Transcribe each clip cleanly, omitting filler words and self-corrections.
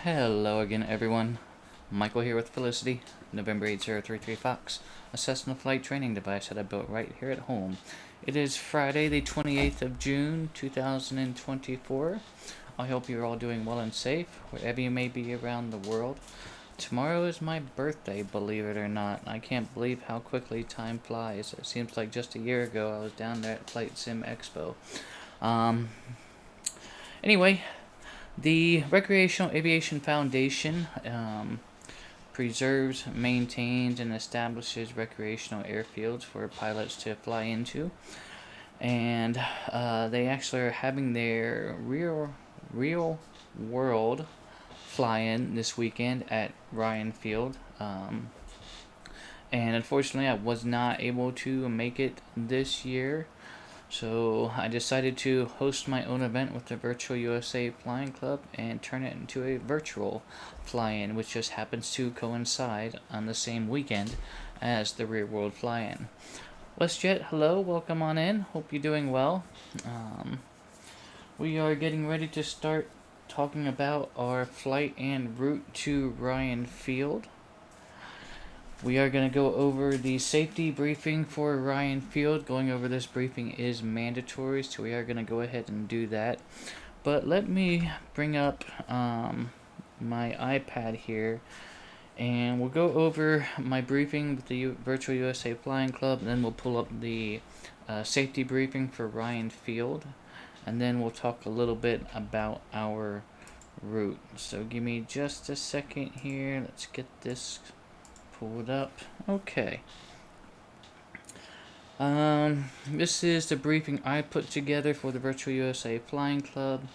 Hello again, everyone. Michael here with Felicity, November 8033 Fox, a Cessna flight training device that I built right here at home. It is Friday, the 28th of June, 2024. I hope you're all doing well and safe, wherever you may be around the world. Tomorrow is my birthday, believe it or not. I can't believe how quickly time flies. It seems like just a year ago I was down there at VATSIM Expo. Anyway, the Recreational Aviation Foundation preserves, maintains, and establishes recreational airfields for pilots to fly into. And they actually are having their real world fly-in this weekend at Ryan Field. And unfortunately, I was not able to make it this year. So I decided to host my own event with the Virtual USA Flying Club and turn it into a virtual fly-in, which just happens to coincide on the same weekend as the Real World Fly-In. WestJet, hello, welcome on in. Hope you're doing well. We are getting ready to start talking about our flight and route to Ryan Field. We are going to go over the safety briefing for Ryan Field. Going over this briefing is mandatory, so we are going to go ahead and do that. But let me bring up my iPad here, and we'll go over my briefing with the Virtual USA Flying Club, and then we'll pull up the safety briefing for Ryan Field, and then we'll talk a little bit about our route. So give me just a second here. Let's get this pulled up. Okay. This is the briefing I put together for the Virtual USA Flying Club.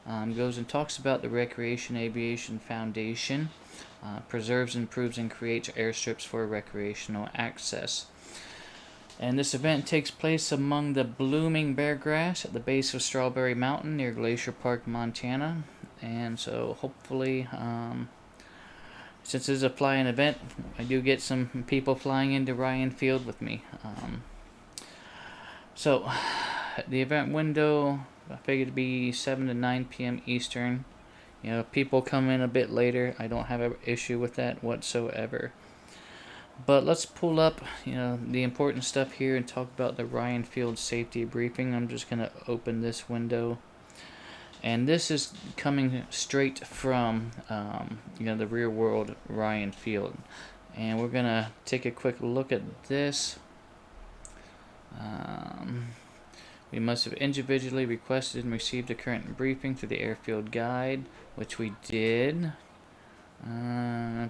Goes and talks about the Recreation Aviation Foundation. Preserves, improves, and creates airstrips for recreational access. And this event takes place among the blooming bear grass at the base of Strawberry Mountain near Glacier Park, Montana. And so hopefully, since this is a flying event, I do get some people flying into Ryan Field with me. So, the event window, I figured to be 7 to 9 p.m. Eastern. You know, if people come in a bit later, I don't have an issue with that whatsoever. But let's pull up, the important stuff here and talk about the Ryan Field safety briefing. I'm just going to open this window. And this is coming straight from, the real world Ryan Field. And we're going to take a quick look at this. We must have individually requested and received a current briefing through the airfield guide, which we did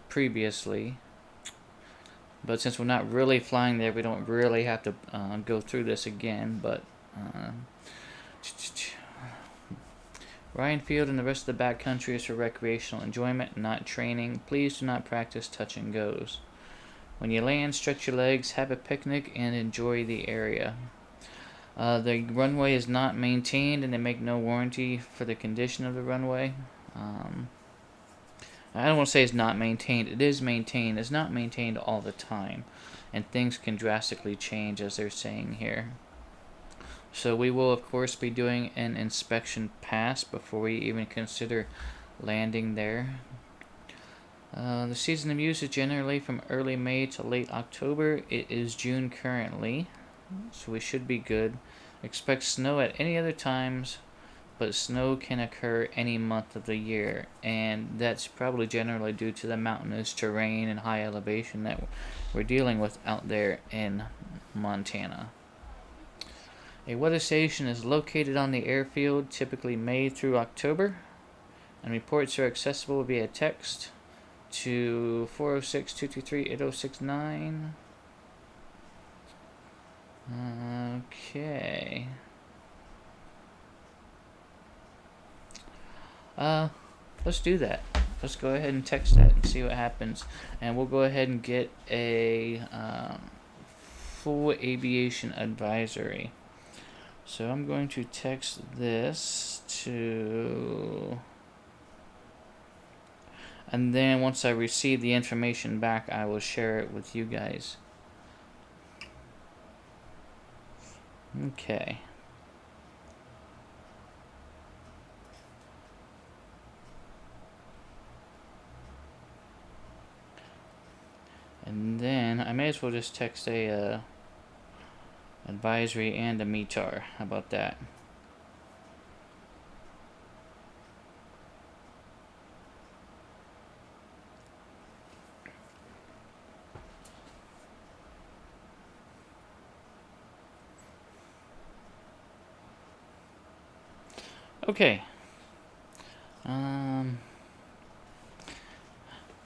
previously. But since we're not really flying there, we don't really have to go through this again. But Ryan Field and the rest of the backcountry is for recreational enjoyment, not training. Please do not practice touch and goes. When you land, stretch your legs, have a picnic, and enjoy the area. The runway is not maintained, and they make no warranty for the condition of the runway. I don't want to say it's not maintained. It is maintained. It's not maintained all the time, and things can drastically change, as they're saying here. So we will, of course, be doing an inspection pass before we even consider landing there. The season of use is generally from early May to late October. It is June currently, so we should be good. Expect snow at any other times, but snow can occur any month of the year, and that's probably generally due to the mountainous terrain and high elevation that we're dealing with out there in Montana. A weather station is located on the airfield, typically May through October, and reports are accessible via text to 406-223-8069. Okay. Let's do that. Let's go ahead and text that and see what happens. And we'll go ahead and get a full aviation advisory. So I'm going to text this to, and then once I receive the information back, I will share it with you guys. Okay. guess we'll just text a advisory and a METAR. How about that? Okay.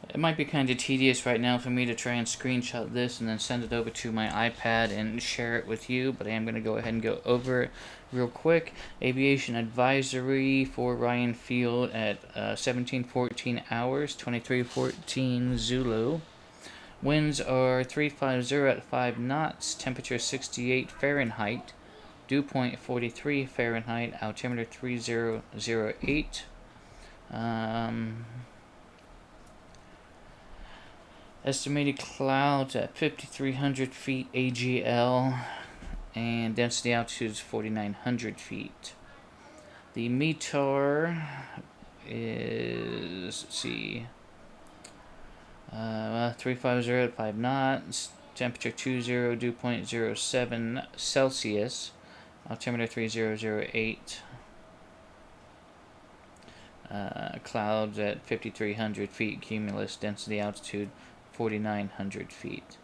It might be kind of tedious right now for me to try and screenshot this and then send it over to my iPad and share it with you, but I am going to go ahead and go over it real quick. Aviation advisory for Ryan Field at 17:14 hours, 23:14 Zulu. Winds are 350 at 5 knots, temperature 68 Fahrenheit, dew point 43 Fahrenheit, altimeter 3008. Estimated clouds at 5,300 feet AGL, and density altitude is 4,900 feet. The METAR is, let's see, 350 at 5 knots, temperature 20, dew point 07 Celsius, altimeter 3008. Clouds at 5,300 feet, cumulus density altitude 4,900 feet.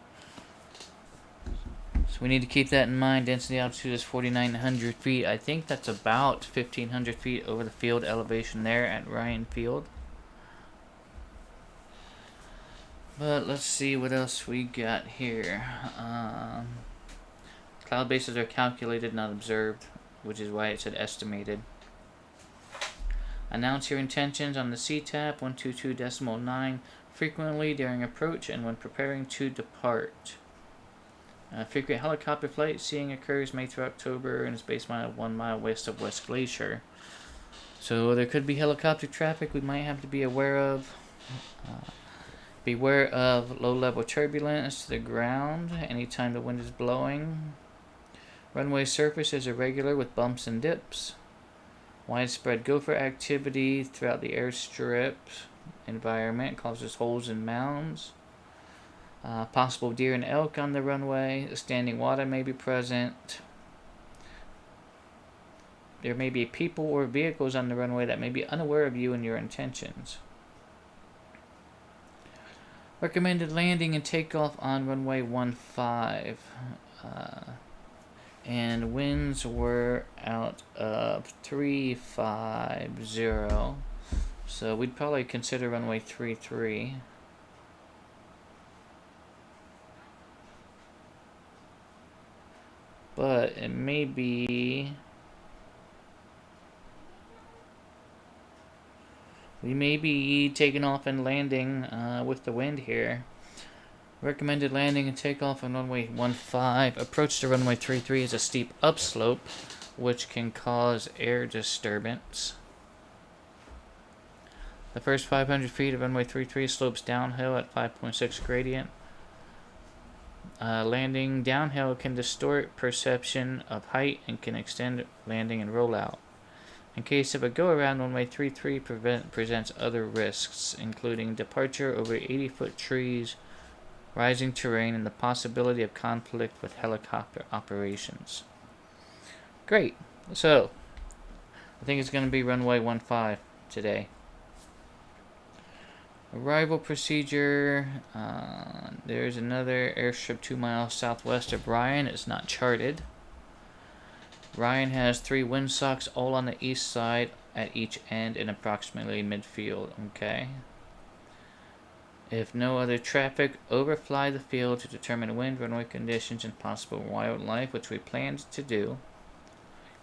So we need to keep that in mind. Density altitude is 4,900 feet. I think that's about 1,500 feet over the field elevation there at Ryan Field. But let's see what else we got here. Cloud bases are calculated, not observed, which is why it said estimated. Announce your intentions on the CTAP 122.9 frequently during approach and when preparing to depart. Frequent helicopter flight seeing occurs May through October and is based on 1 mile west of West Glacier. So there could be helicopter traffic we might have to be aware of. Beware of low-level turbulence to the ground anytime the wind is blowing. Runway surface is irregular with bumps and dips. Widespread gopher activity throughout the airstrip environment causes holes and mounds. Possible deer and elk on the runway. Standing water may be present. There may be people or vehicles on the runway that may be unaware of you and your intentions. Recommended landing and takeoff on runway 15. And winds were out of 350. So we'd probably consider runway 33. But it may be... we may be taking off and landing with the wind here. Recommended landing and takeoff on runway 15. Approach to runway 33 is a steep upslope, which can cause air disturbance. The first 500 feet of runway 33 slopes downhill at 5.6 gradient. Landing downhill can distort perception of height and can extend landing and rollout. In case of a go-around, runway 33 presents other risks, including departure over 80-foot trees, rising terrain, and the possibility of conflict with helicopter operations. Great. So, I think it's going to be runway 15 today. Arrival procedure. There's another airstrip 2 miles southwest of Ryan. It's not charted. Ryan has 3 windsocks all on the east side at each end and approximately midfield. Okay. If no other traffic, overfly the field to determine wind, runway conditions, and possible wildlife, which we planned to do.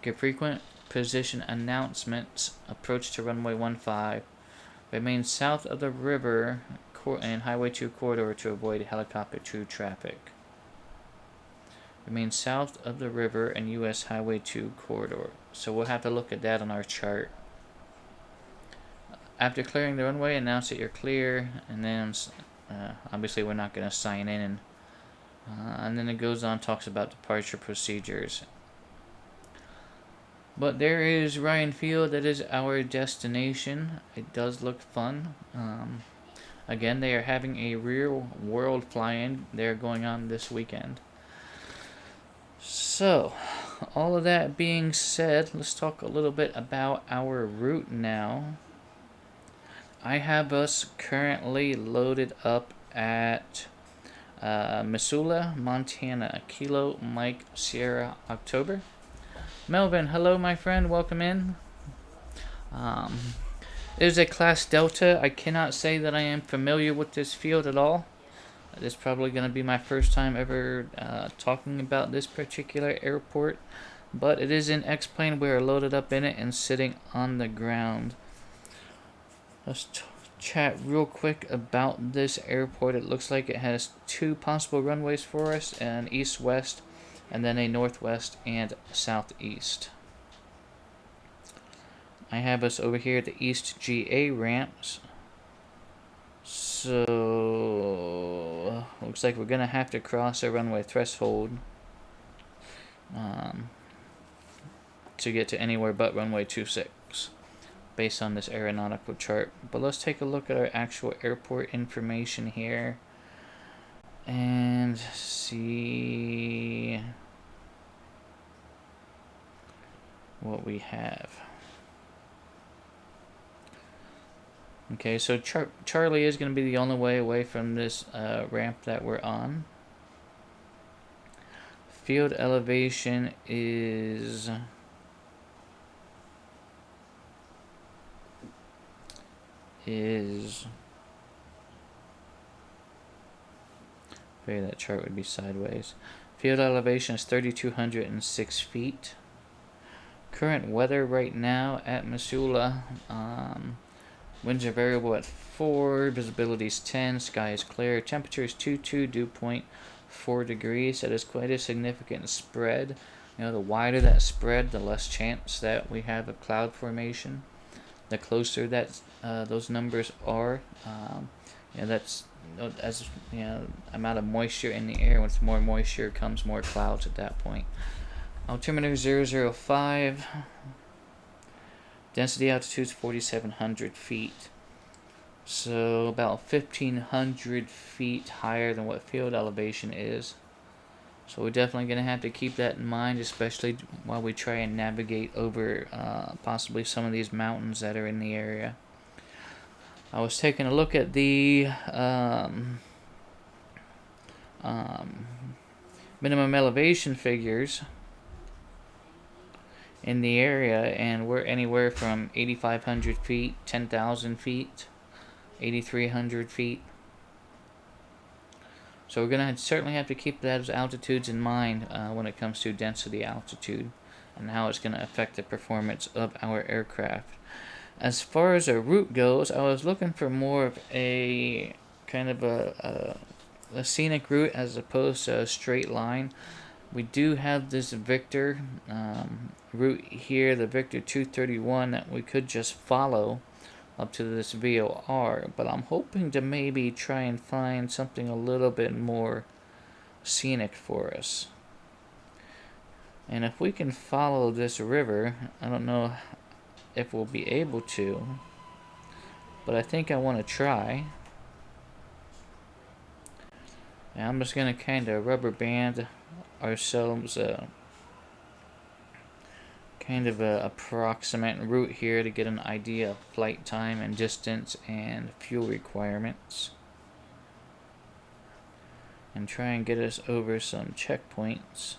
Give frequent position announcements. Approach to runway 15. Remain south of the river and Highway 2 corridor to avoid helicopter through traffic. Remain south of the river and US Highway 2 corridor. So we'll have to look at that on our chart. After clearing the runway, announce that you're clear, and then obviously we're not going to sign in. And then it goes on, talks about departure procedures. But there is Ryan Field. That is our destination. It does look fun. Again, they are having a real world fly-in. They're going on this weekend. So, all of that being said, let's talk a little bit about our route now. I have us currently loaded up at Missoula, Montana. Kilo Mike Sierra October. Melvin, hello my friend, welcome in. It is a Class Delta. I cannot say that I am familiar with this field at all. This is probably going to be my first time ever talking about this particular airport. But it is in X-Plane. We are loaded up in it and sitting on the ground. Let's chat real quick about this airport. It looks like it has 2 possible runways for us, an east-west and then a northwest and southeast. I have us over here at the East GA ramps. So, looks like we're going to have to cross a runway threshold to get to anywhere but runway 26 based on this aeronautical chart. But let's take a look at our actual airport information here and see what we have. Okay, so Charlie is going to be the only way away from this ramp that we're on. Field elevation is maybe that chart would be sideways. Field elevation is 3,206 feet. Current weather right now at Missoula. Winds are variable at 4, visibility is 10, sky is clear, temperature is 22, dew point 4 degrees. That is quite a significant spread. You know, the wider that spread, the less chance that we have of cloud formation. The closer that those numbers are, that's as amount of moisture in the air. With more moisture comes more clouds at that point. Altimeter 005. Density altitude is 4,700 feet. So about 1,500 feet higher than what field elevation is. So we're definitely going to have to keep that in mind, especially while we try and navigate over possibly some of these mountains that are in the area. I was taking a look at the minimum elevation figures in the area, and we're anywhere from 8,500 feet, 10,000 feet, 8,300 feet. So we're going to certainly have to keep those altitudes in mind when it comes to density altitude and how it's going to affect the performance of our aircraft. As far as our route goes, I was looking for more of a kind of a scenic route as opposed to a straight line. We do have this Victor route here, the Victor 231, that we could just follow up to this VOR, but I'm hoping to maybe try and find something a little bit more scenic for us. And if we can follow this river, I don't know if we'll be able to, but I think I want to try. And I'm just going to kind of rubber band ourselves kind of a approximate route here to get an idea of flight time and distance and fuel requirements, and try and get us over some checkpoints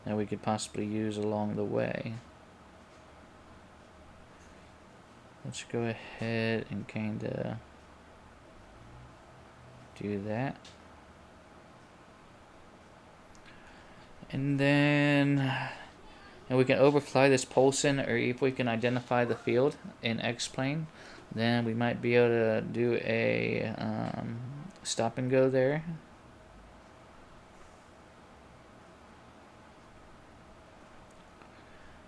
that we could possibly use along the way. Let's go ahead and kind of do that. And then we can overfly this Polson, or if we can identify the field in X-Plane, then we might be able to do a stop and go there.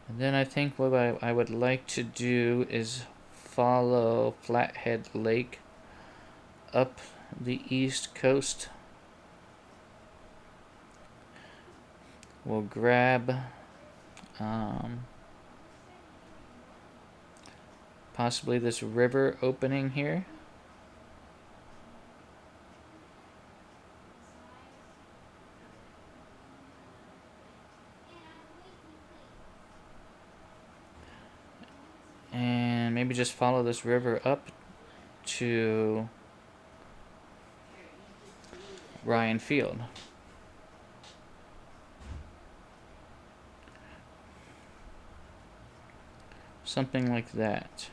And then I think what I would like to do is follow Flathead Lake up the east coast. We'll grab possibly this river opening here. And maybe just follow this river up to Ryan Field. Something like that.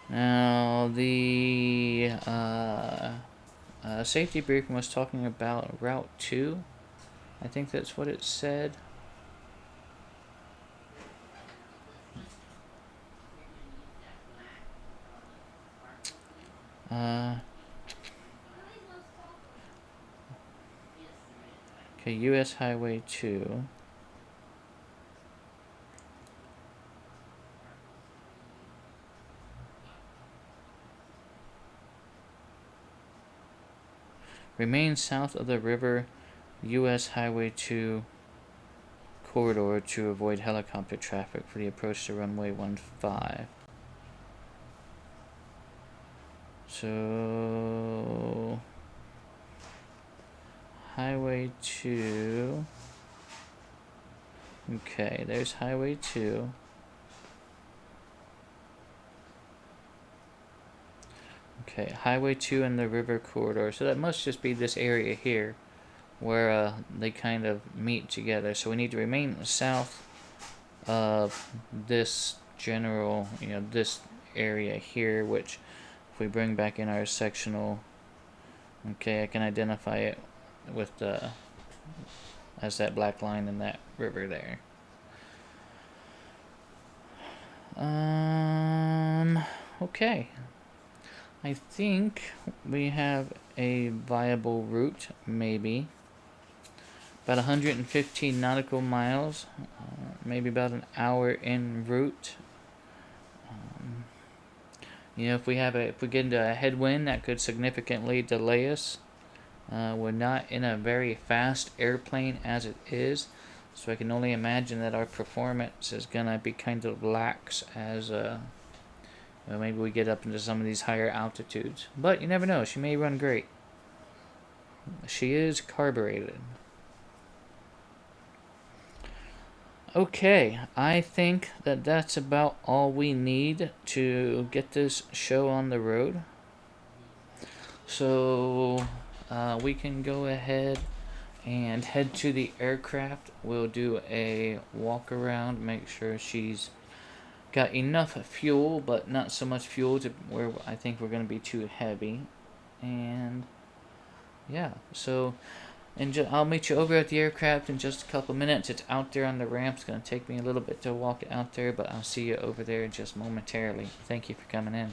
Now, the safety briefing was talking about Route 2. I think that's what it said. Okay, US Highway 2. Remain south of the river US Highway 2 corridor to avoid helicopter traffic for the approach to runway 15. So, Highway 2. Okay, there's Highway 2. Okay, Highway 2 and the river corridor. So that must just be this area here where they kind of meet together. So we need to remain south of this general, this area here, which if we bring back in our sectional, okay, I can identify it with as that black line in that river there. Okay. I think we have a viable route, maybe. About 115 nautical miles, maybe about an hour en route. If we get into a headwind, that could significantly delay us. We're not in a very fast airplane as it is, so I can only imagine that our performance is gonna be kind of lax as maybe we get up into some of these higher altitudes. But you never know, she may run great. She is carbureted. Okay, I think that that's about all we need to get this show on the road. So we can go ahead and head to the aircraft. We'll do a walk around, make sure she's got enough fuel, but not so much fuel to where I think we're going to be too heavy. And yeah, so I'll meet you over at the aircraft in just a couple minutes. It's out there on the ramp. It's going to take me a little bit to walk it out there, but I'll see you over there just momentarily. Thank you for coming in.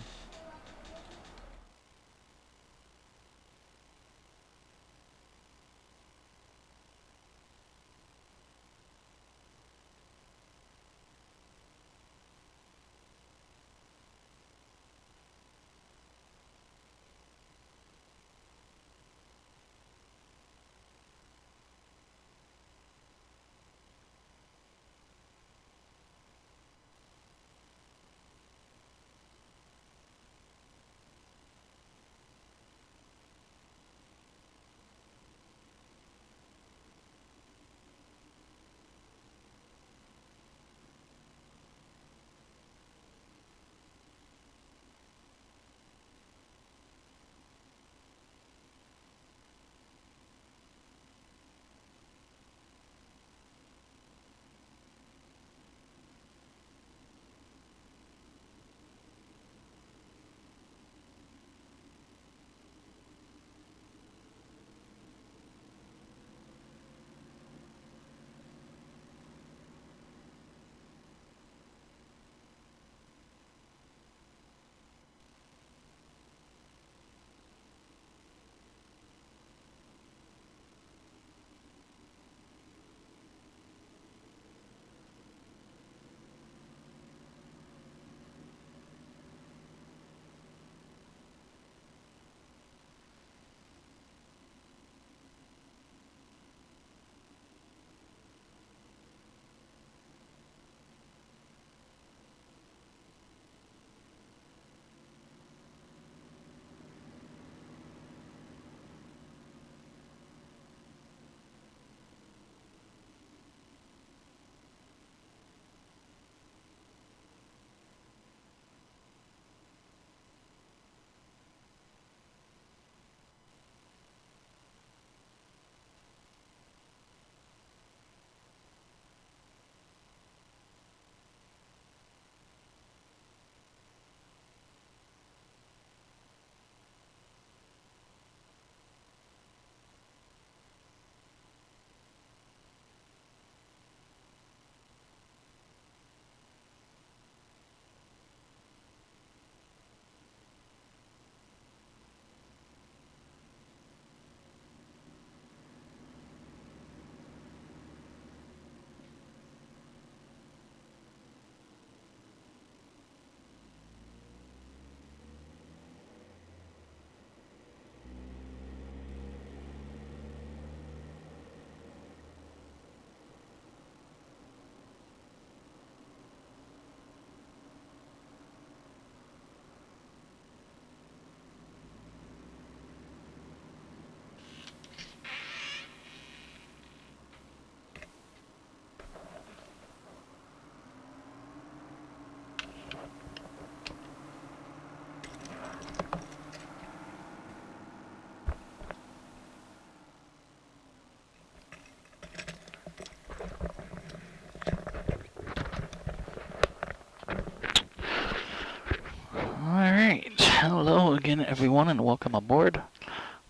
Hello again, everyone, and welcome aboard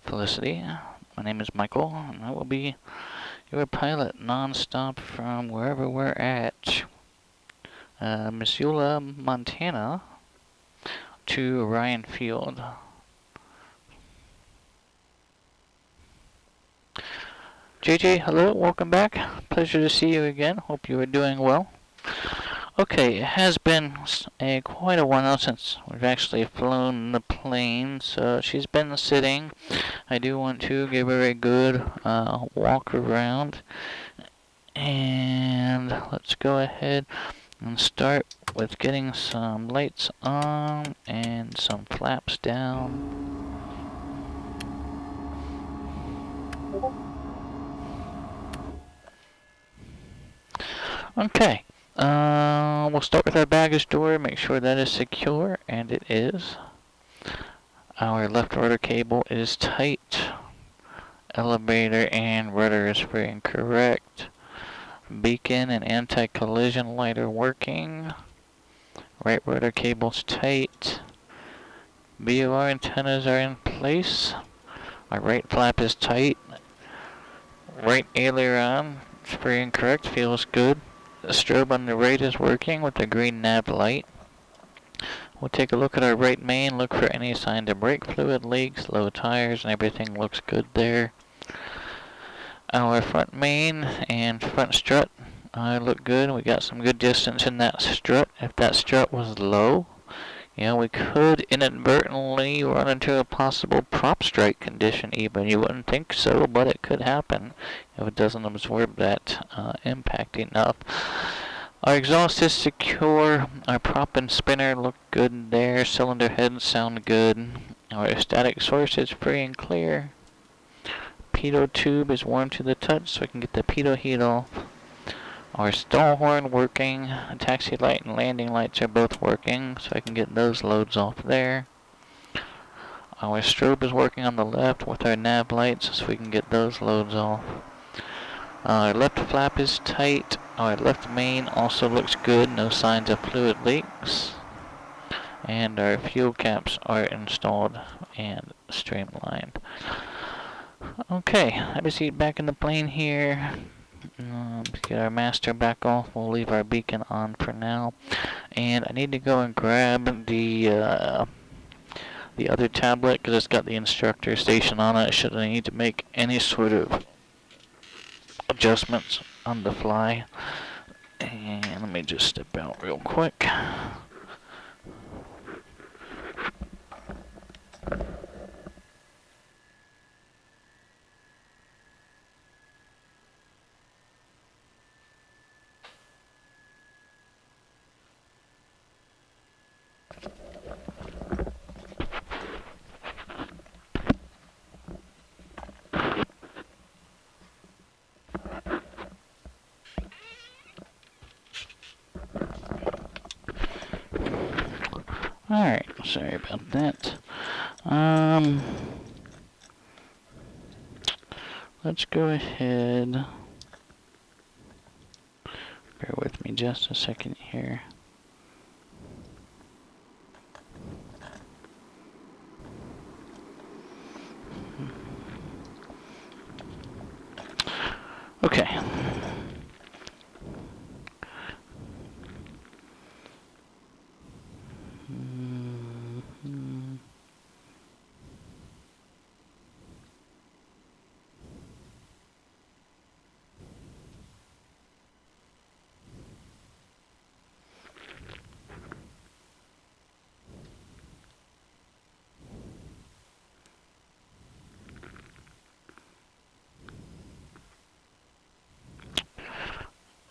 Felicity. My name is Michael, and I will be your pilot non-stop from wherever we're at, Missoula, Montana, to Orion Field. JJ, hello, welcome back. Pleasure to see you again. Hope you are doing well. Okay, it has been quite a while since we've actually flown the plane, so she's been sitting. I do want to give her a good walk around, and let's go ahead and start with getting some lights on and some flaps down. Okay. We'll start with our baggage door, make sure that is secure, and it is. Our left rudder cable is tight. Elevator and rudder is free and correct. Beacon and anti-collision light are working. Right rudder cable's tight. VOR antennas are in place. Our right flap is tight. Right aileron is free and correct, feels good. The strobe on the right is working with the green nav light. We'll take a look at our right main, look for any signs of brake fluid leaks, low tires, and everything looks good there. Our front main and front strut look good. We got some good distance in that strut. If that strut was low, we could inadvertently run into a possible prop strike condition even. You wouldn't think so, but it could happen if it doesn't absorb that impact enough. Our exhaust is secure. Our prop and spinner look good there. Cylinder heads sound good. Our static source is free and clear. Pitot tube is warm to the touch, so we can get the pitot heat off. Our stall horn working. Taxi light and landing lights are both working, so I can get those loads off there. Our strobe is working on the left with our nav lights, so we can get those loads off. Our left flap is tight. Our left main also looks good, no signs of fluid leaks. And our fuel caps are installed and streamlined. Okay, have a seat back in the plane here. Get our master back off. We'll leave our beacon on for now. And I need to go and grab the other tablet because it's got the instructor station on it. Should I need to make any sort of adjustments on the fly. And let me just step out real quick. Alright, sorry about that. Let's go ahead. Bear with me just a second here. Okay.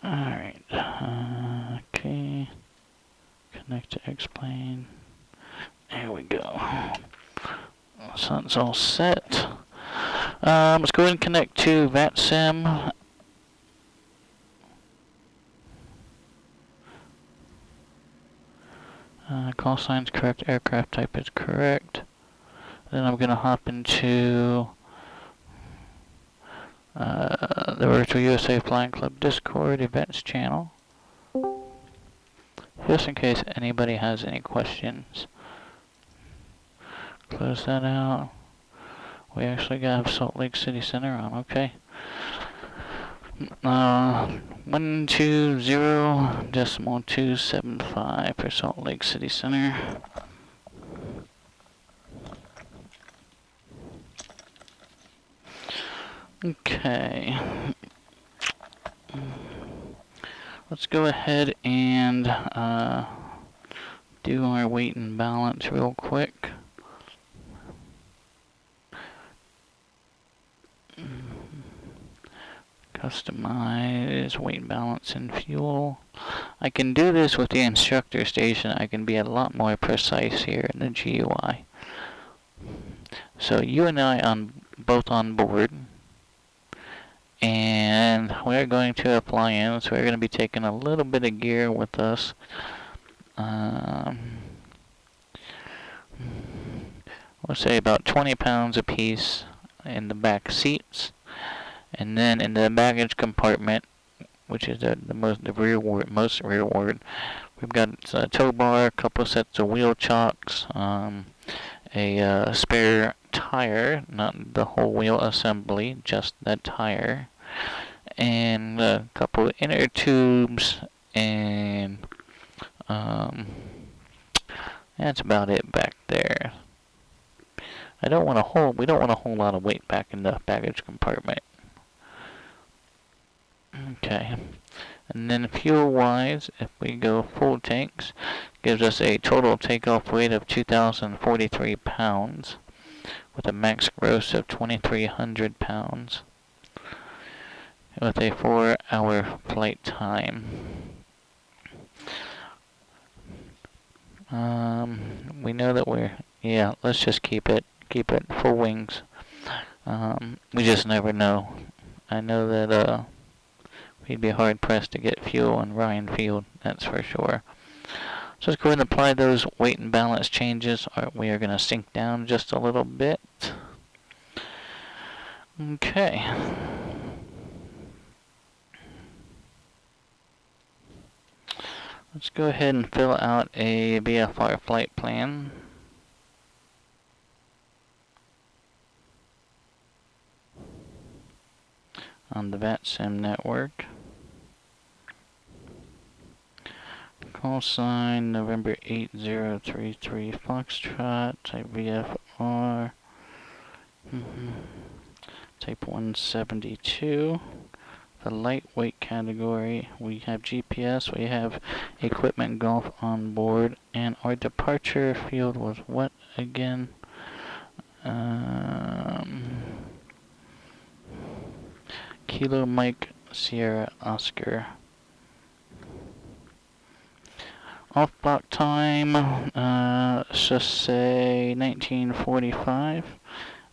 Alright, okay, connect to X-plane, there we go, so that's all set. Let's go ahead and connect to VATSIM. Call sign's correct, aircraft type is correct. Then I'm going to hop into the Virtual USA Flying Club Discord events channel, just in case anybody has any questions. Close that out. We actually got Salt Lake City Center on, okay. 120.275 for Salt Lake City Center. Okay. Let's go ahead and do our weight and balance real quick. Customize weight and balance and fuel. I can do this with the instructor station. I can be a lot more precise here in the GUI. So you and I both on board, and we're going to apply in. So we're going to be taking a little bit of gear with us. We'll say about 20 pounds a piece in the back seats, and then in the baggage compartment, which is the most rearward, we've got a tow bar, a couple of sets of wheel chocks, a spare tire, not the whole wheel assembly, just that tire, and a couple of inner tubes, and that's about it back there. We don't want a whole lot of weight back in the baggage compartment. Okay. And then fuel-wise, if we go full tanks, gives us a total takeoff weight of 2,043 pounds with a max gross of 2,300 pounds with a 4-hour flight time. We know that let's just keep it full wings. We just never know. I know that we'd be hard pressed to get fuel on Ryan Field, that's for sure. So let's go ahead and apply those weight and balance changes. We are going to sink down just a little bit. Okay. Let's go ahead and fill out a VFR flight plan. On the VATSIM network. Call sign November 8033 Foxtrot, type VFR, type 172. The lightweight category, we have GPS, we have equipment golf on board, and our departure field was what again? Kilo Mike Sierra Oscar. Off block time, let's just say 1945,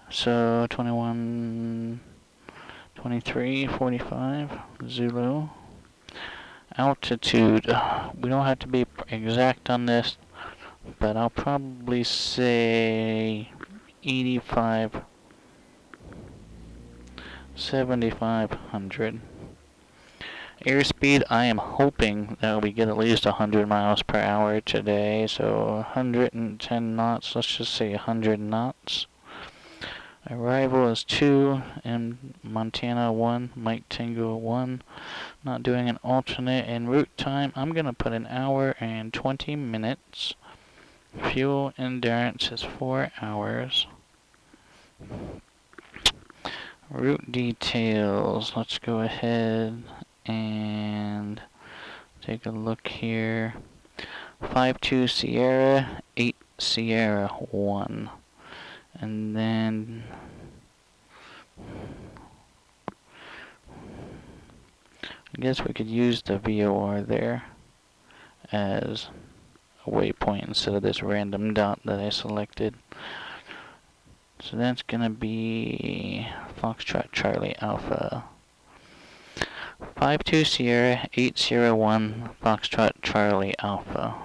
so 23:45 Zulu. Altitude, we don't have to be exact on this, but I'll probably say 7,500. Airspeed, I am hoping that we get at least 100 miles per hour today, so 110 knots, let's just say 100 knots. Arrival is 2 in Montana 1, Mike Tango 1. Not doing an alternate. And route time, I'm going to put an hour and 20 minutes. Fuel endurance is 4 hours. Route details, let's go ahead and take a look here. 52 Sierra, 8 Sierra 1. And then I guess we could use the VOR there as a waypoint instead of this random dot that I selected. So that's gonna be Foxtrot Charlie Alpha. 52 Sierra 801 Foxtrot Charlie Alpha.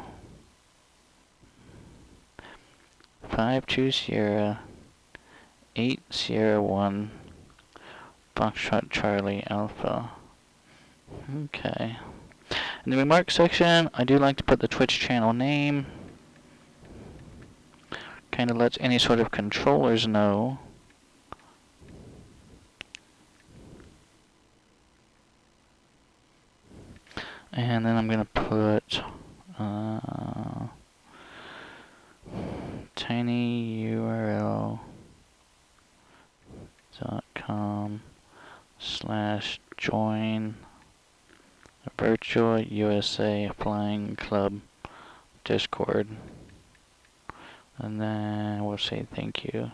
52 Sierra 8 Sierra 1 Foxtrot Charlie Alpha. Okay. In the remarks section, I do like to put the Twitch channel name. kind of lets any sort of controllers know. And then I'm going to put tinyurl.com/join virtual USA Flying Club Discord. And then we'll say thank you.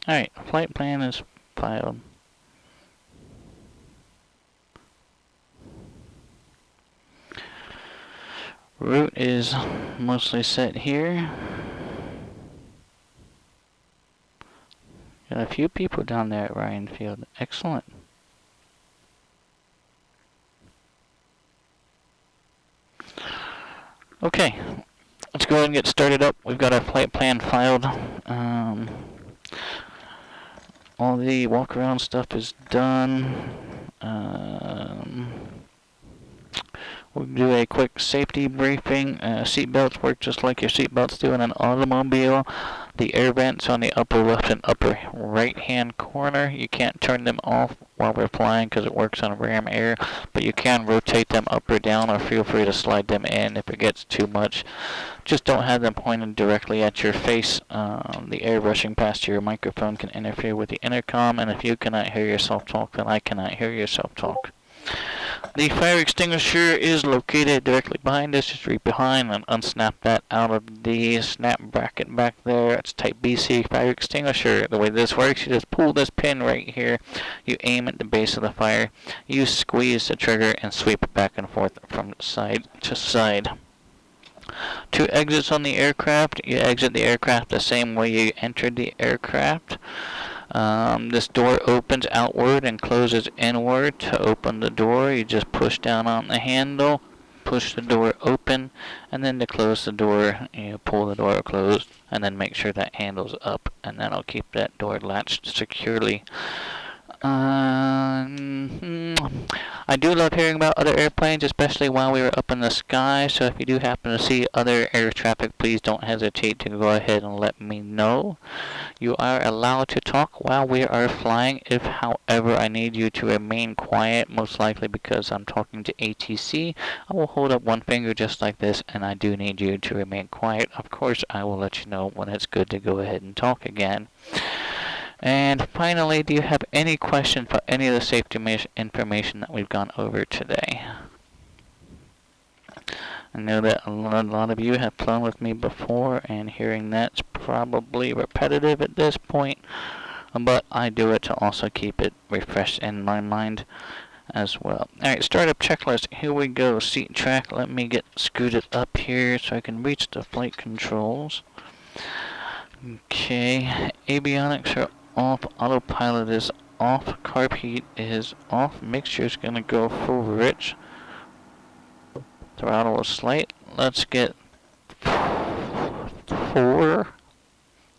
Alright, flight plan is filed. Route is mostly set here. Got a few people down there at Ryan Field. Excellent. Okay, let's go ahead and get started up. We've got our flight plan filed. All the walk around stuff is done. We'll do a quick safety briefing. Seatbelts work just like your seatbelts do in an automobile. The air vents on the upper left and upper right hand corner, you can't turn them off while we're flying because it works on ram air, but you can rotate them up or down, or feel free to slide them in if it gets too much. Just don't have them pointed directly at your face. The air rushing past your microphone can interfere with the intercom, and if you cannot hear yourself talk, then I cannot hear yourself talk. The fire extinguisher is located directly behind us. Just reach behind and unsnap that out of the snap bracket back there. It's type BC fire extinguisher. The way this works, you just pull this pin right here. You aim at the base of the fire. You squeeze the trigger and sweep it back and forth from side to side. 2 exits on the aircraft. You exit the aircraft the same way you entered the aircraft. This door opens outward and closes inward. To open the door, you just push down on the handle, push the door open, and then to close the door, you pull the door closed, and then make sure that handle's up, and that'll keep that door latched securely. I do love hearing about other airplanes, especially while we were up in the sky, so if you do happen to see other air traffic, please don't hesitate to go ahead and let me know. You are allowed to talk while we are flying. If, however, I need you to remain quiet, most likely because I'm talking to ATC, I will hold up one finger just like this, and I do need you to remain quiet. Of course, I will let you know when it's good to go ahead and talk again. And finally, do you have any questions for any of the safety information that we've gone over today? I know that a lot of you have flown with me before, and hearing that's probably repetitive at this point, but I do it to also keep it refreshed in my mind as well. Alright, startup checklist. Here we go. Seat track. Let me get scooted up here so I can reach the flight controls. Okay, avionics are off, autopilot is off, carb heat is off, mixture is going to go full rich, throttle is slight. Let's get 4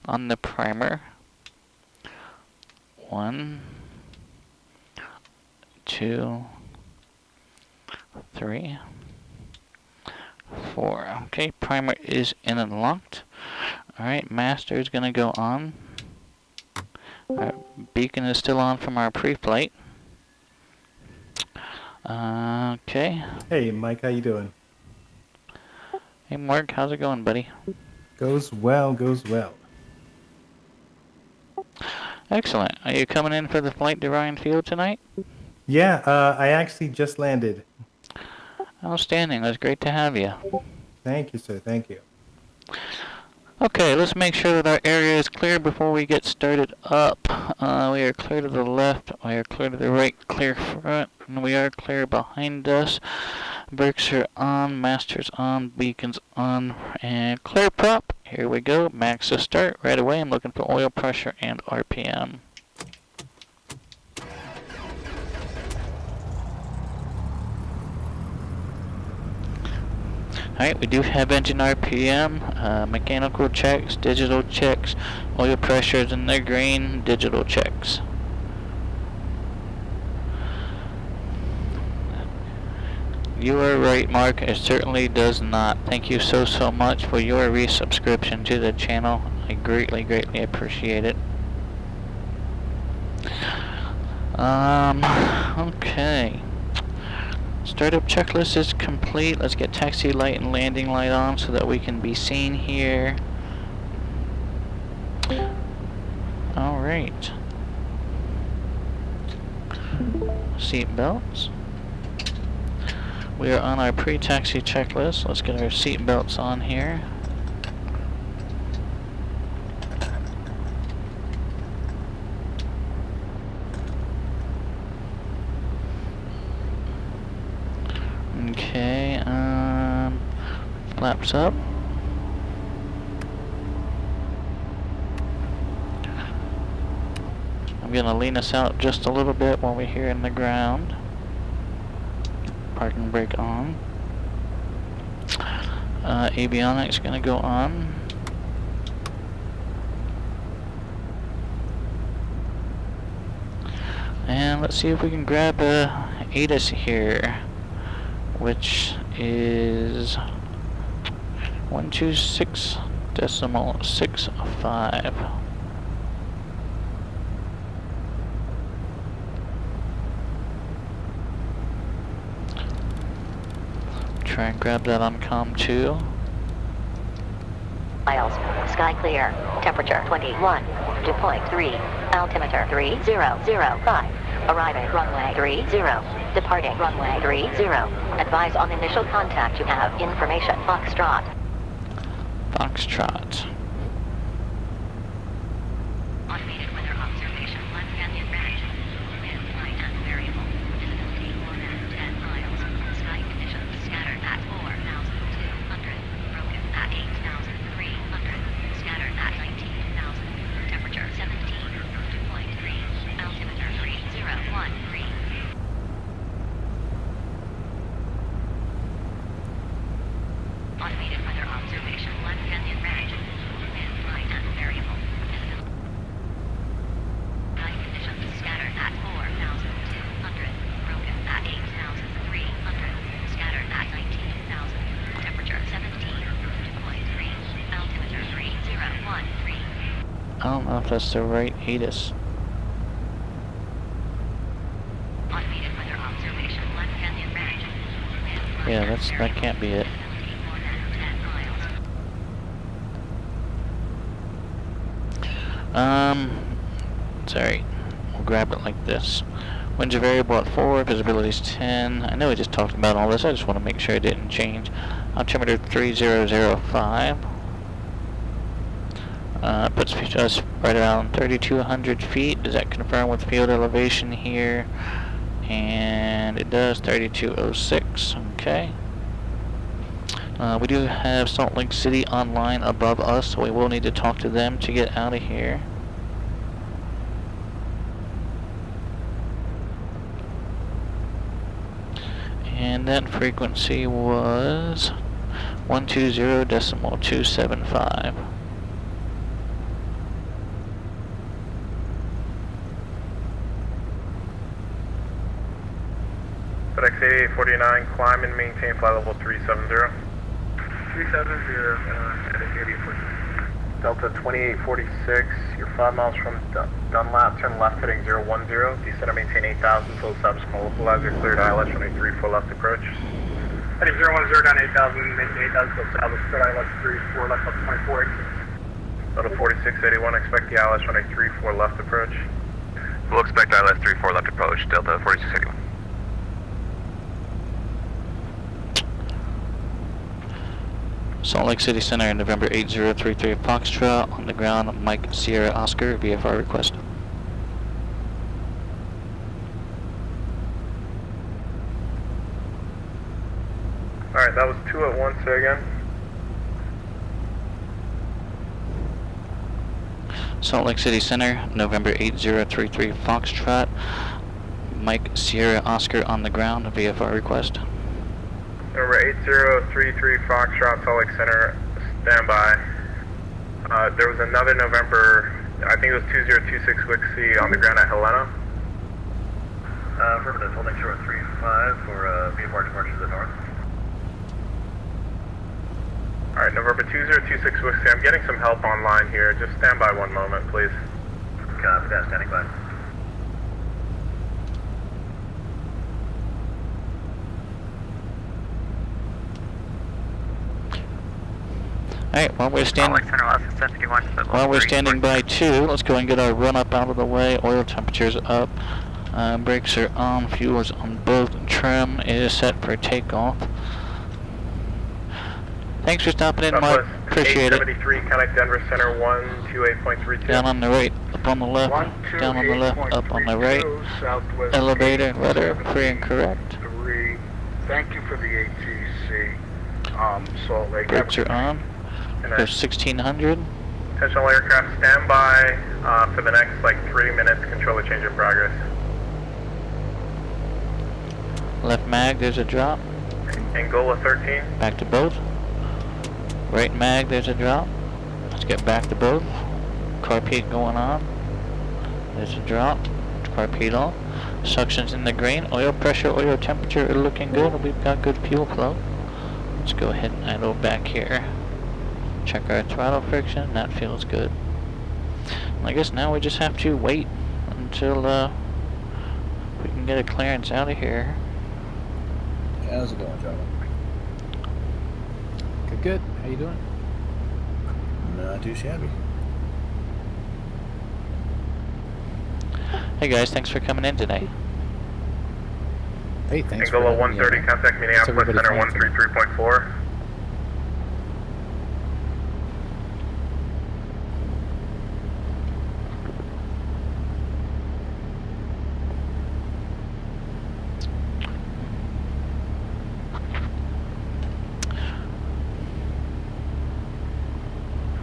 on the primer. 1, 2, 3, 4. Okay, primer is in and locked. Alright, master is going to go on. Our beacon is still on from our pre-flight. Okay. Hey, Mike, how you doing? Hey, Mark, how's it going, buddy? Goes well, goes well. Excellent. Are you coming in for the flight to Ryan Field tonight? Yeah, I actually just landed. Outstanding. That's great to have you. Thank you, sir. Thank you. Okay, let's make sure that our area is clear before we get started up. We are clear to the left, we are clear to the right, clear front, and we are clear behind us. Brakes are on, master's on, beacons on, and clear prop. Here we go, max to start. Right away, I'm looking for oil pressure and RPM. Alright, we do have engine RPM, mechanical checks, digital checks, oil pressures in the green, digital checks. You are right, Mark. It certainly does not. Thank you so much for your resubscription to the channel. I greatly appreciate it. Okay. Startup checklist is complete. Let's get taxi light and landing light on so that we can be seen here. Alright. Seat belts. We are on our pre-taxi checklist. Let's get our seat belts on here. Okay, flaps up. I'm gonna lean us out just a little bit while we're here in the ground. Parking brake on. Avionics gonna go on. And let's see if we can grab a ATIS here, which is 126.65. Try and grab that on COM 2. Miles, sky clear, temperature 21, dew point 3, altimeter 3005, arriving runway 30, departing runway 30, advise on initial contact you have information, Foxtrot. Foxtrot. Automated weather observation, Black Canyon Range, wind, light and variable, visibility more than 10 miles, sky conditions scattered at 4,200, broken at 8,300, scattered at 19,000, temperature 17, dew point 3, altimeter 3013. Automated weather observation, Black Canyon Range, wind, light and variable, visibility. Sky conditions scattered at 4,200, broken at 8,300, scattered at 19,000, temperature 17, dew point 3, altimeter 3013. I don't know if that's the right ATIS. Automated weather observation, Black Canyon Range, wind, light Yeah, and that variable, can't be it. visibility more than 10 miles. Sorry. We'll grab it like this. Winds are variable at 4, visibility is 10. I know we just talked about all this, I just want to make sure it didn't change. Altimeter 3005. Puts us right around 3,200 feet. Does that confirm with field elevation here? And it does, 3206. Okay. We do have Salt Lake City online above us, so we will need to talk to them to get out of here. And that frequency was 120.275. FedEx 8849, climb and maintain flight level 370. 370, Delta 2846, you're 5 miles from Dunlap, turn left heading 010, descend and maintain 8,000 until subsequent localizer cleared ILS runway 34 left approach. Heading 010 down 8,000, maintain 8,000 until establish cleared ILS 34 left up 24. Delta 4681, expect the ILS runway 34 left approach. We'll expect ILS 34 left approach, Delta 4681. Salt Lake City Center, November 8033 Foxtrot, on the ground, Mike Sierra Oscar, VFR request. Alright, that was 2 at 1, say again. Salt Lake City Center, November 8033 Foxtrot, Mike Sierra Oscar on the ground, VFR request. Number 8033 Foxtrot, Salt Lake Center, standby. There was another November, I think it was 2026 Wixie on the ground at Helena. Affirmative, holding short 3-5 for VFR departure to the north. Alright, November 2026 Whiskey, I'm getting some help online here. Just stand by one moment, please. Copy that, standing by. Alright, while we're standing by too, let's go and get our run up out of the way. Oil temperature's up. Brakes are on, fuel is on both, trim is set for takeoff. Thanks for stopping in, Mark. Appreciate it. 873, contact Denver Center 128.32. Down on the right, up on the left, down on the left, up on the right. Elevator, rudder, free and correct. Thank you for the ATC. Salt Lake. Brakes are on. There's 1600. Intentional aircraft standby for the next 3 minutes. Control the change in progress. Left mag, there's a drop. Angola 13. Back to both. Right mag, there's a drop. Let's get back to both. Carpet going on. There's a drop. Carpet on. Suction's in the green. Oil pressure, oil temperature are looking good. We've got good fuel flow. Let's go ahead and idle back here. Check our throttle friction. That feels good. I guess now we just have to wait until we can get a clearance out of here. How's it going, John? Good. How you doing? Not too shabby. Hey guys, thanks for coming in today. Hey, thanks Angola for 130, contact Minneapolis Center 133.4.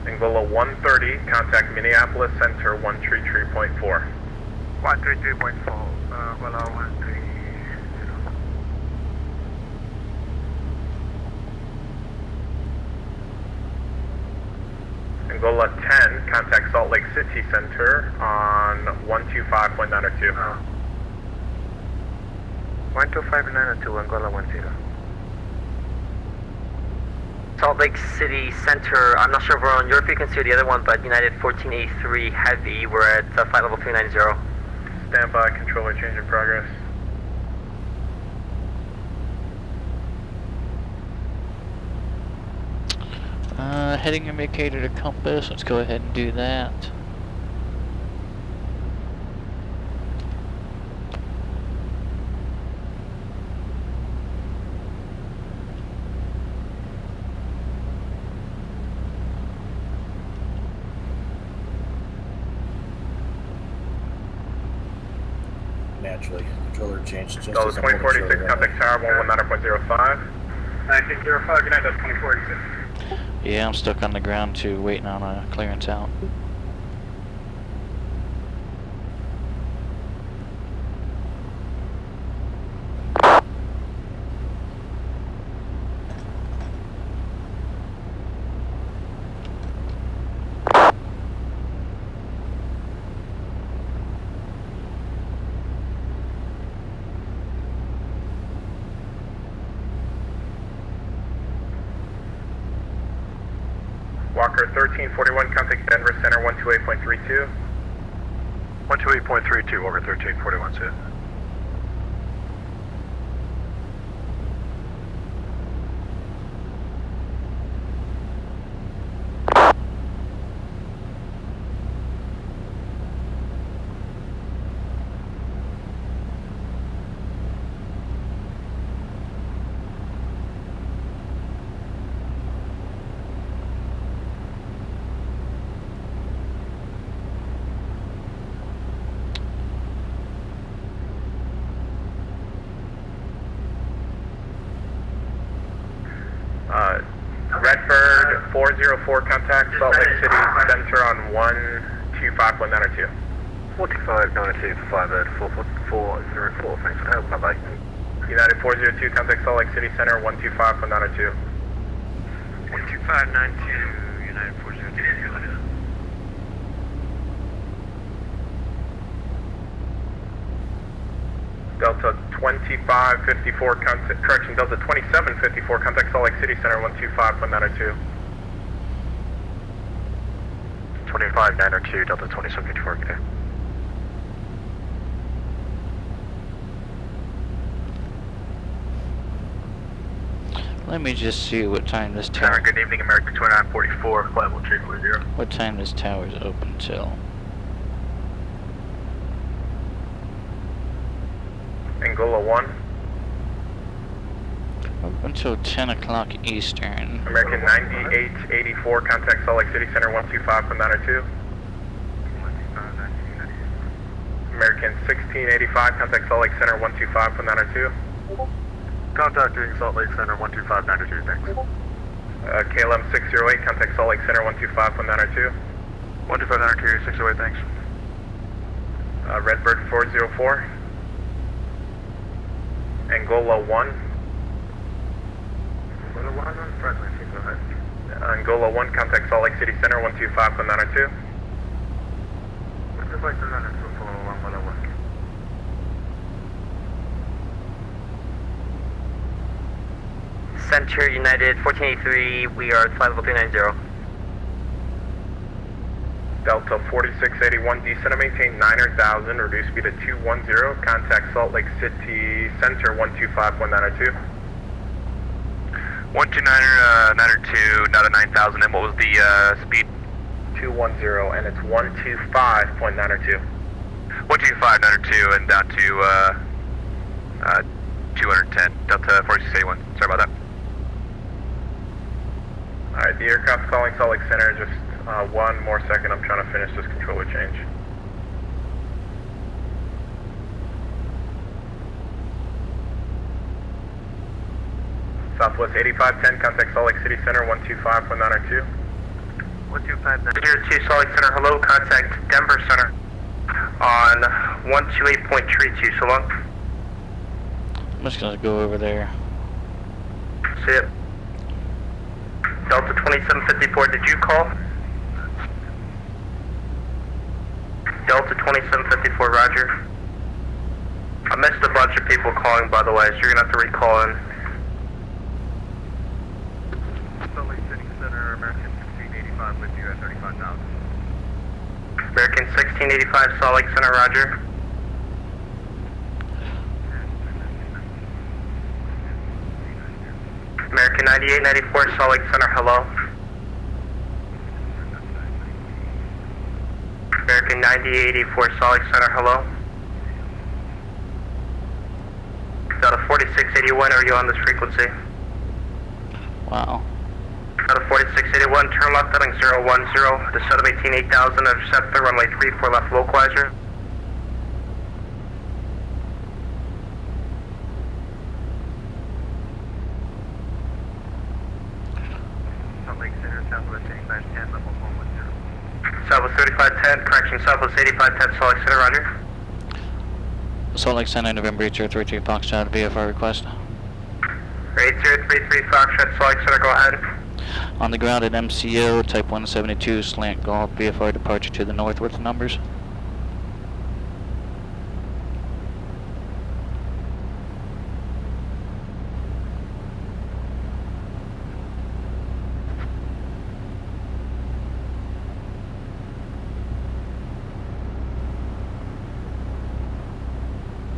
Angola 130, contact Minneapolis Center 133.4. 133.4, Angola 130. Angola 10, contact Salt Lake City Center on 125.902. 125.902, Angola 10. Salt Lake City Center, I'm not sure if we're on your frequency or the other one, but United 1483 Heavy, we're at flight level 390. Stand by, controller change in progress. Heading indicator to compass, let's go ahead and do that. Naturally, controller changed just So as I'm holding 2046, short contact Tower 119.05. 1905, United 2046. Yeah, I'm stuck on the ground too, waiting on a clearance out. Walker 1341, contact Denver Center 128.32. 128.32, Walker 1341, set. Redford 404, contact Salt Lake City Center on 125.902. 125.902 for 58404, thanks for help, bye-bye. United 402, contact Salt Lake City Center 125.902. 125.92, United 402. Delta 2554, correction, Delta 2754, contact Salt Lake City Center 125.902. 25902, Delta 2754, okay. Let me just see what time this tower. Good evening, American 2944, flight will change with 0. What time this tower is open till? Angola 1. Up until 10 o'clock Eastern. American 9884, contact Salt Lake City Center 125.902. American 1685, contact Salt Lake Center 125.902. Contacting Salt Lake Center 12592, thanks. KLM 608, contact Salt Lake Center 125.902. 12592, 608, thanks. Redbird 404. Angola 1. Angola 1, contact Salt Lake City Center 125.902. Center United 1483, we are at flight level 390. Delta 4681, descend and maintain 9,000, reduce speed to 210, contact Salt Lake City Center 125.902. 129er, 2, not a 9,000, and what was the speed? 210, and it's 125.902. 12592 and down to 210, Delta 4681, sorry about that. Alright, the aircraft's calling Salt Lake Center, just one more second, I'm trying to finish this controller change. Southwest 8510, contact Salt Lake City Center 125.902. 125.902, Salt Lake Center, hello, contact Denver Center on 128.32, so long. I'm just gonna go over there. See it. Delta 2754, did you call? Delta 2754, roger. I missed a bunch of people calling, by the way, so you're gonna have to recall in. Salt Lake City Center, American 1685 with you at 35,000. American 1685, Salt Lake Center, roger. American 9894, Salt Lake Center, hello. American 9884, Salt Lake Center, hello. Delta 4681, are you on this frequency? Wow. Delta 4681, turn left heading 010, descend of 18,8000, intercept the runway 34 left localizer. Salt Lake Center, Southwest 8510, level 110. Southwest 3510, correction, Southwest 8510, Salt Lake Center, roger. Salt Lake Center, November 8033 Foxtrot, VFR request. 8033 Foxtrot, Salt Lake Center, go ahead. On the ground at MCO, type 172, slant golf, VFR departure to the north with the numbers.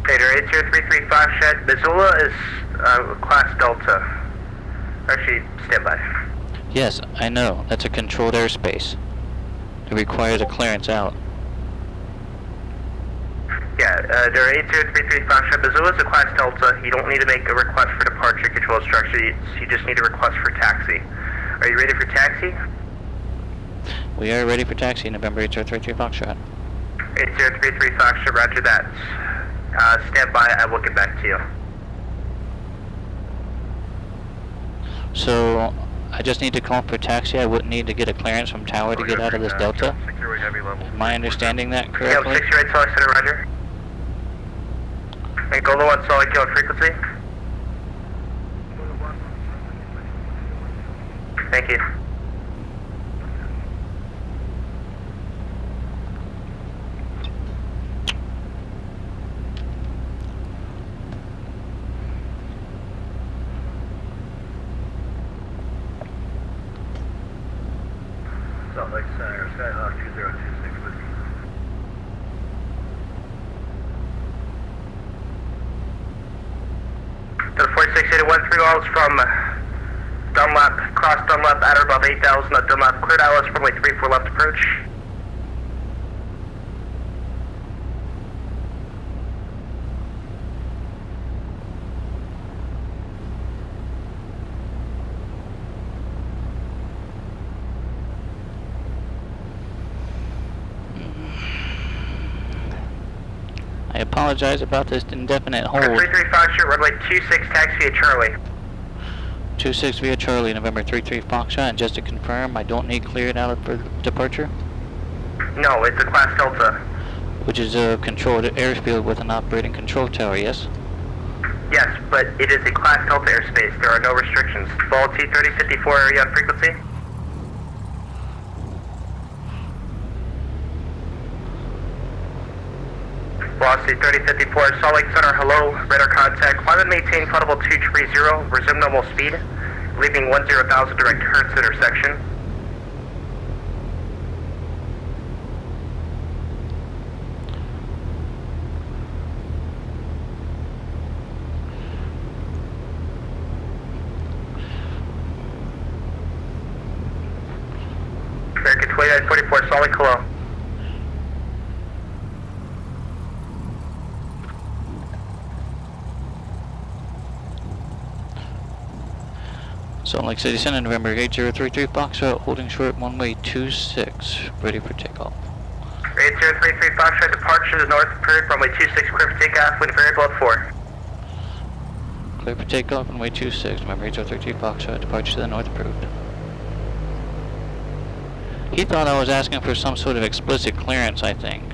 Vader 8033 Foxtrot, Missoula is class Delta. Actually, standby. Yes, I know. That's a controlled airspace. It requires a clearance out. Yeah, there 8033 Foxtrot, Missoula is a class Delta. You don't need to make a request for departure control instruction. You just need a request for taxi. Are you ready for taxi? We are ready for taxi, November 8033 Foxtrot. 8033 Foxtrot, roger that. Stand by, I will get back to you. So, I just need to call for taxi. I wouldn't need to get a clearance from tower to get out of this Delta. Am I understanding that Yeah, correctly? 608 Salt Lake Center, roger. Angola 1 Salt Lake Kilo frequency. Thank you. Associated 1 3 miles from Dunlap, cross Dunlap at or above 8,000 at Dunlap, cleared ILS runway 34 left approach. I apologize about this indefinite hold. 33 Foxtrot, runway 26, taxi at Charlie. 26 via Charlie, November 33 Foxtrot, and just to confirm, I don't need cleared out for departure? No, it's a Class Delta. Which is a controlled airsfield with an operating control tower, yes? Yes, but it is a Class Delta airspace. There are no restrictions. Vol T-3054, area on frequency. Velocity 3054, Salt Lake Center, hello, radar contact, climb and maintain flight level 230, resume normal speed, leaving 10,000 direct Hertz intersection. American 2944, Salt Lake, hello. Salt Lake City Center, November 8033 Foxtrot, holding short, runway 26, ready for takeoff. 8033 Foxtrot, departure to the north, approved, runway 26, clear for takeoff, wind variable at 4. Clear for takeoff, runway 26, November 8033 Foxtrot, departure to the north, approved. He thought I was asking for some sort of explicit clearance, I think.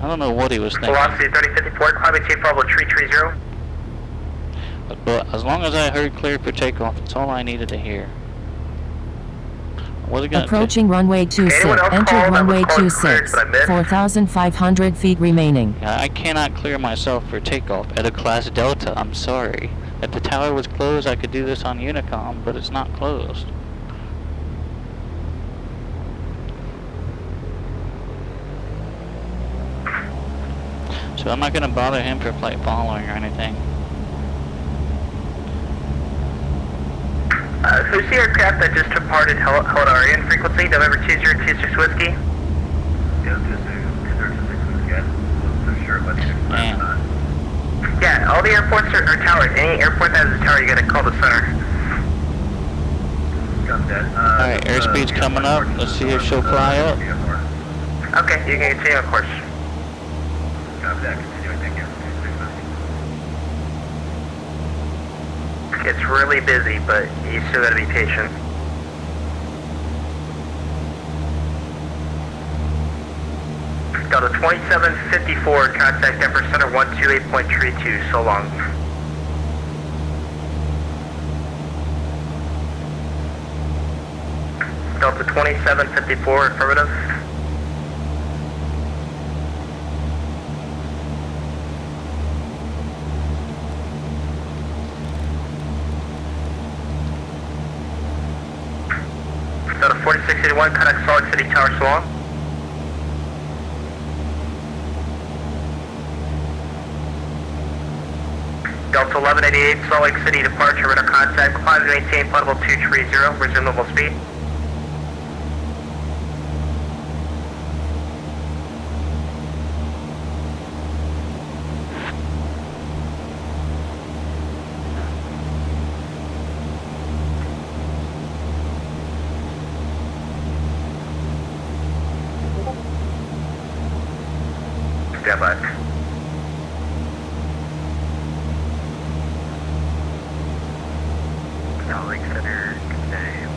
I don't know what he was thinking. Velocity 3054, climb maintain flight level 330. But as long as I heard clear for takeoff, that's all I needed to hear. Was it gonna approaching runway 26, entered runway 26, 4,500 feet remaining. I cannot clear myself for takeoff at a Class Delta, I'm sorry. If the tower was closed, I could do this on Unicom, but it's not closed. So I'm not going to bother him for flight following or anything. Who's the aircraft that just departed Helidarian frequency, November 2026 Whiskey? Yeah, 2026 Whiskey. I wasn't so sure about the aircraft or not. Yeah, all the airports are towers. Any airport that has a tower, you gotta call the center. Got that. Alright, airspeed's coming up. Let's see if she'll fly up. Okay, you can continue on course. Got that. Continuing, thank you. It's really busy, but you still gotta be patient. Delta 2754, contact Denver Center 128.32, so long. Delta 2754, affirmative. Delta 4681, contact Salt Lake City Tower, so long. Delta 1188, Salt Lake City departure, radar contact, climb and maintain flight level 230, resume normal speed. Stand by. Salt Lake Center,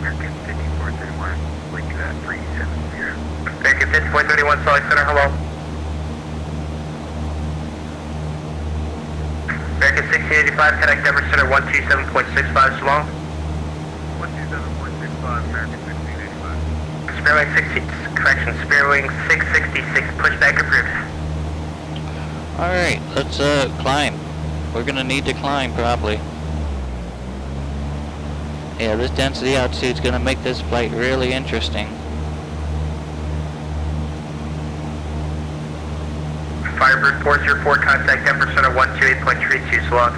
American 5431, with you at 370. American 5431, Salt Lake Center, hello. American 1685, connect Denver Center 127.65, so long. 127.65, American 1685. Spearwing 60, correction, Spearwing 666, pushback approved. Alright, let's climb. We're gonna need to climb probably. Yeah, this density altitude is gonna make this flight really interesting. Firebird 404, contact Denver Center 128.32, so long.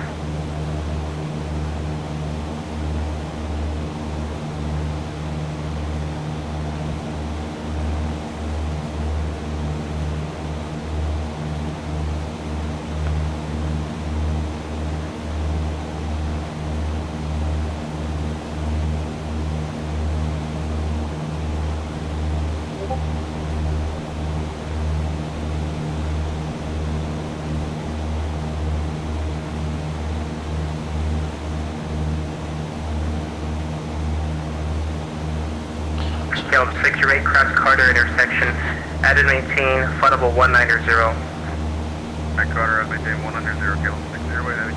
Film 608 Crest Carter intersection. Add and maintain flight level 190. At Carter, I maintain 100, Kilo 608 heavy.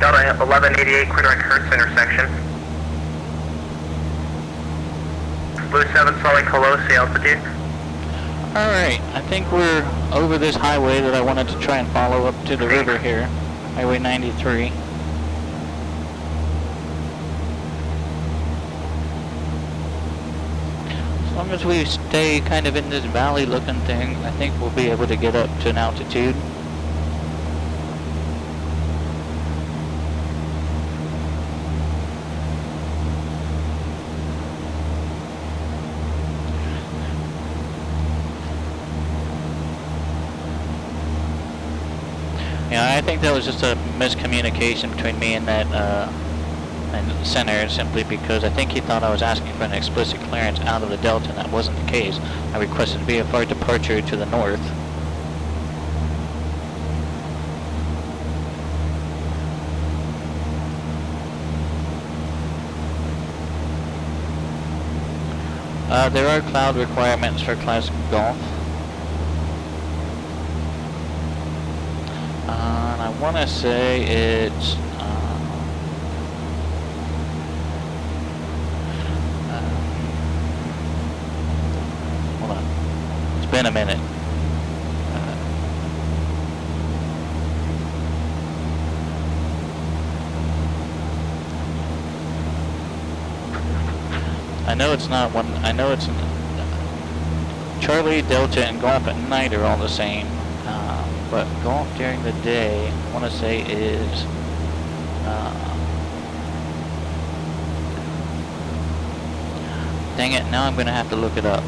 Delta 1188 Quiddrick Hertz intersection. Blue 7 Salt Lake Colosi altitude. Alright, I think we're over this highway that I wanted to try and follow up to the river here. Highway 93. As long as we stay kind of in this valley looking thing, I think we'll be able to get up to an altitude. Yeah, I think that was just a miscommunication between me and that and center, simply because I think he thought I was asking for an explicit clearance out of the Delta, and that wasn't the case. I requested VFR departure to the north. There are cloud requirements for Classic Golf. And I want to say it's hold on, it's been a minute. I know it's not one. I know it's Charlie, Delta, and Golf at night are all the same. But Golf during the day, I want to say is dang it, now I'm going to have to look it up.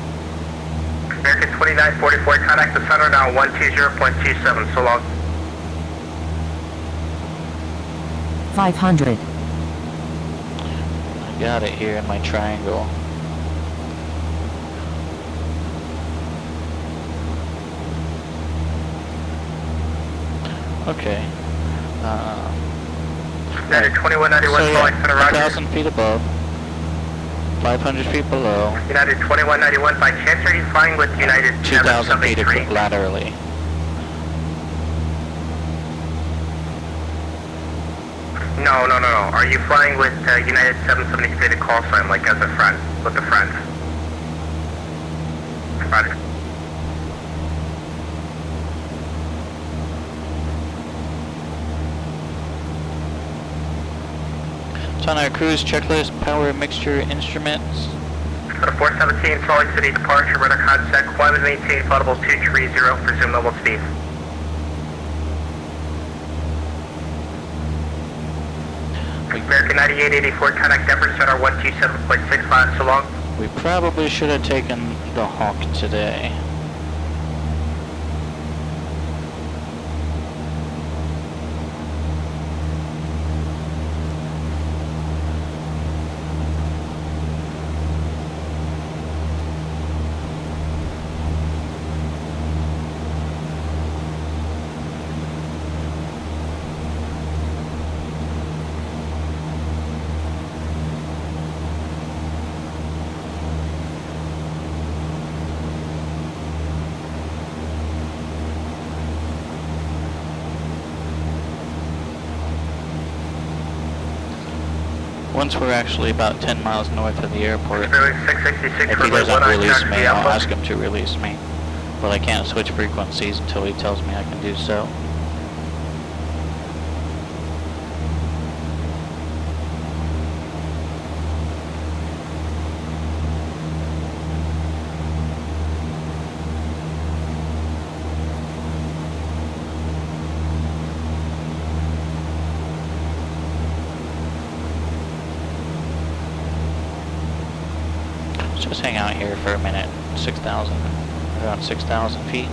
American 2944, contact the center now 120.27, so long. 500. I got it here in my triangle. United Okay. 2191, So calling center, yeah, roger. 1,000 feet above, 500 feet below, United 2191, by chance are you flying with United 2,000 feet 773? laterally. No. Are you flying with United 773 the call sign, like as a friend, with a friend? Roger. It's on our cruise checklist, power mixture instruments. Go to 417, Salt Lake City departure, radar contact, climb and maintain flight level 230, presume level speed. American 9884, contact Denver Center 127.65, so long. We probably should have taken the Hawk today. Once we're actually about 10 miles north of the airport, Really 666, if he runway doesn't 19 release me, I'll Alpha. ask him to release me. But I can't switch frequencies until he tells me I can do so. Just hang out here for a minute. 6,000, around 6,000 feet.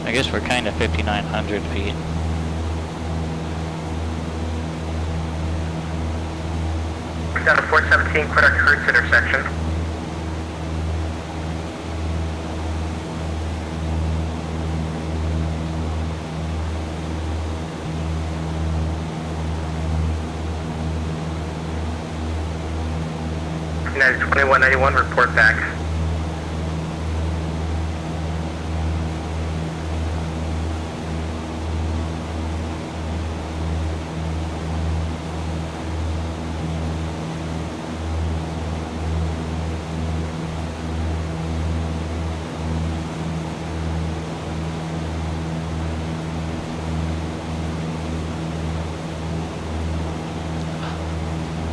I guess we're kind of 5,900 feet. Down to 417, quit our Kurtz intersection. United 2191, report back.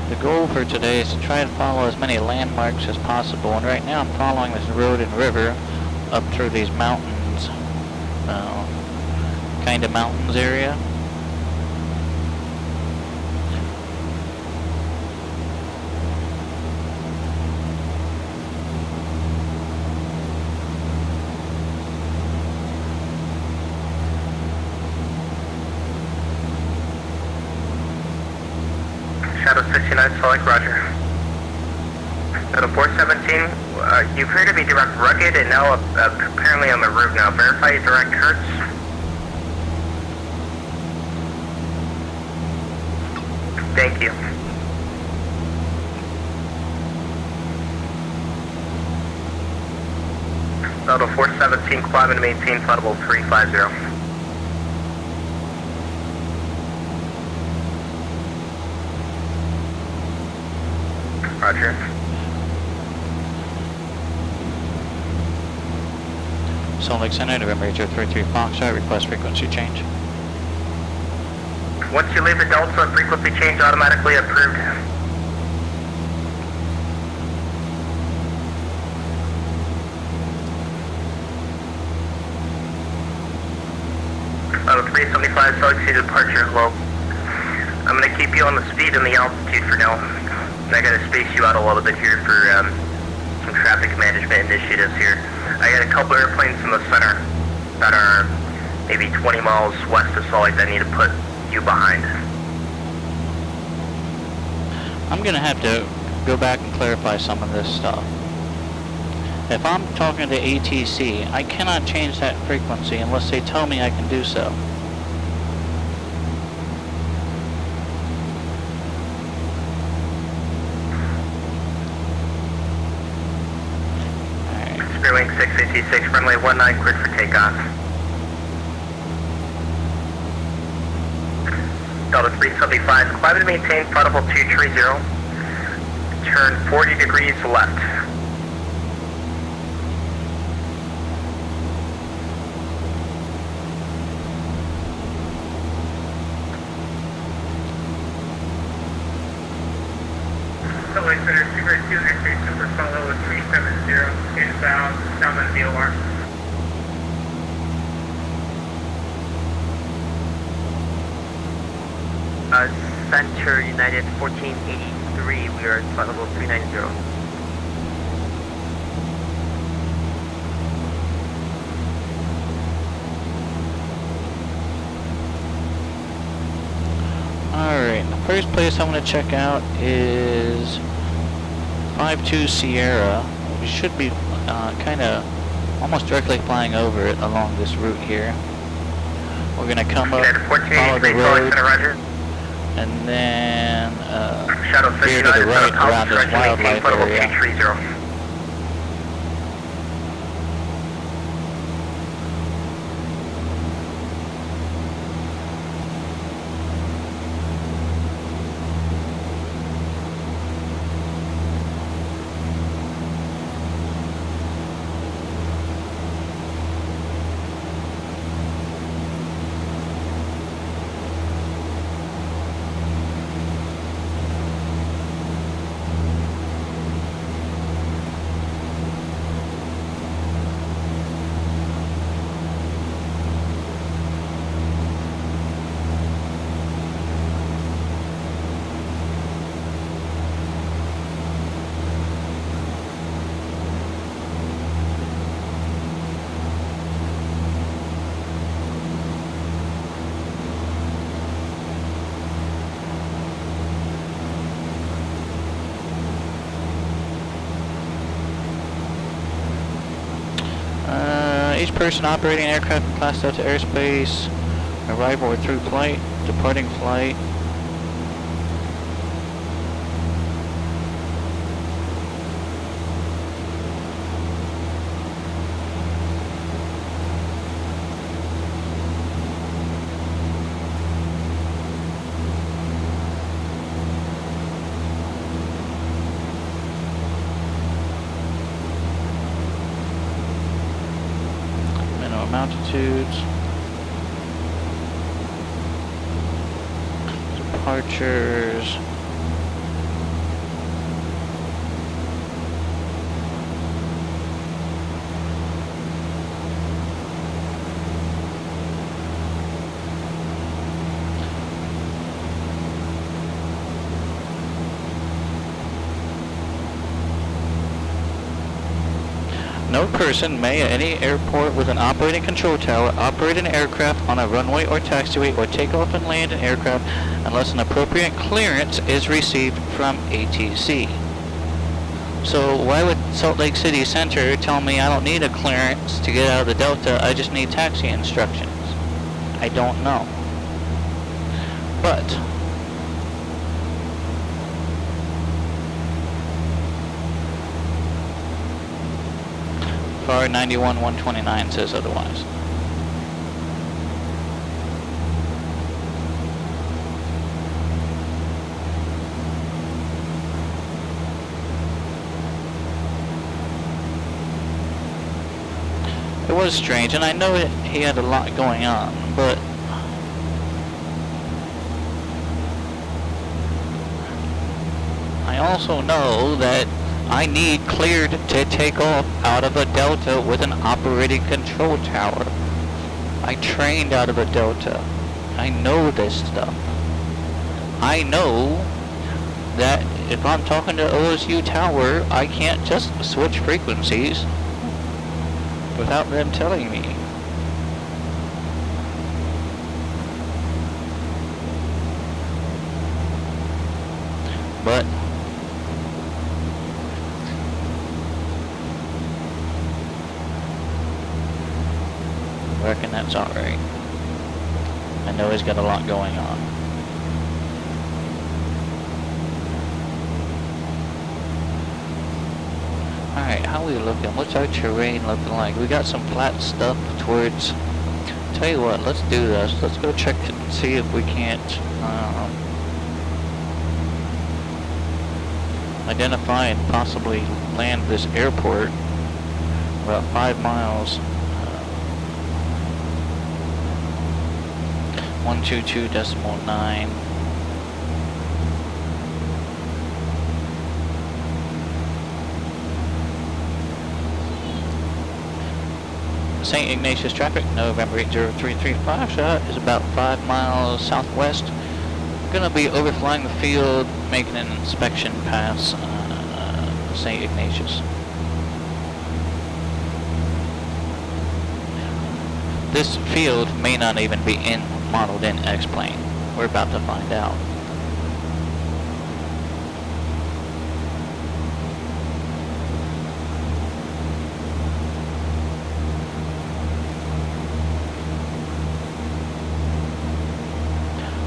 The goal for today is to try to follow as many landmarks as possible, and right now I'm following this road and river up through these mountains, kind of mountains area. Shadow 69, Solid, roger. Shadow 417, you appear to be direct rugged and now apparently on the route now. Verify your direct Hertz. Thank you. Shadow 417, climb and maintain flight 350. Roger. Salt Lake Center, November 8033 Foxtrot, request frequency change. Once you leave the Delta, frequency change automatically approved. Out of 375, so exceeded departure, low. I'm going to keep you on the speed and the altitude for now. I gotta space you out a little bit here for some traffic management initiatives here. I got a couple airplanes in the center that are maybe 20 miles west of Salt Lake that I need to put you behind. I'm gonna have to go back and clarify some of this stuff. If I'm talking to ATC, I cannot change that frequency unless they tell me I can do so. Spearwing 686, runway 19, cleared for takeoff. Delta 375, climb and maintain flight level 230. Turn 40 degrees left. Subway Center, Super 2, X-ray Super follow 370, inbound, down on the VOR. Center United 1483, we are at flight level 390. Alright, the first place I want to check out is 52 Sierra. We should be kind of almost directly flying over it along this route here. We're going to come up, follow the road, and then veer to the right around this wildlife area. person operating aircraft in Class Delta airspace, arrival or through flight, departing flight. Minimum altitudes. Departures. No person may at any airport with an operating control tower operate an aircraft on a runway or taxiway or take off and land an aircraft unless an appropriate clearance is received from ATC. So why would Salt Lake City Center tell me I don't need a clearance to get out of the Delta, I just need taxi instructions? I don't know. But FAR 91-129 says otherwise. It was strange, and I know he had a lot going on, but I also know that I need cleared to take off out of a Delta with an operating control tower. I trained out of a Delta. I know this stuff. I know that if I'm talking to OSU Tower, I can't just switch frequencies without them telling me. But I reckon that's alright. I know he's got a lot going on. Alright, how are we looking? What's our terrain looking like? We got some flat stuff towards... Tell you what, let's do this. Let's go check it and see if we can't identify and possibly land this airport about 5 miles. 122.9. St. Ignatius traffic, November 80335 shot is about 5 miles southwest. Gonna be overflying the field, making an inspection pass St. Ignatius. This field may not even be modeled in X-plane. We're about to find out.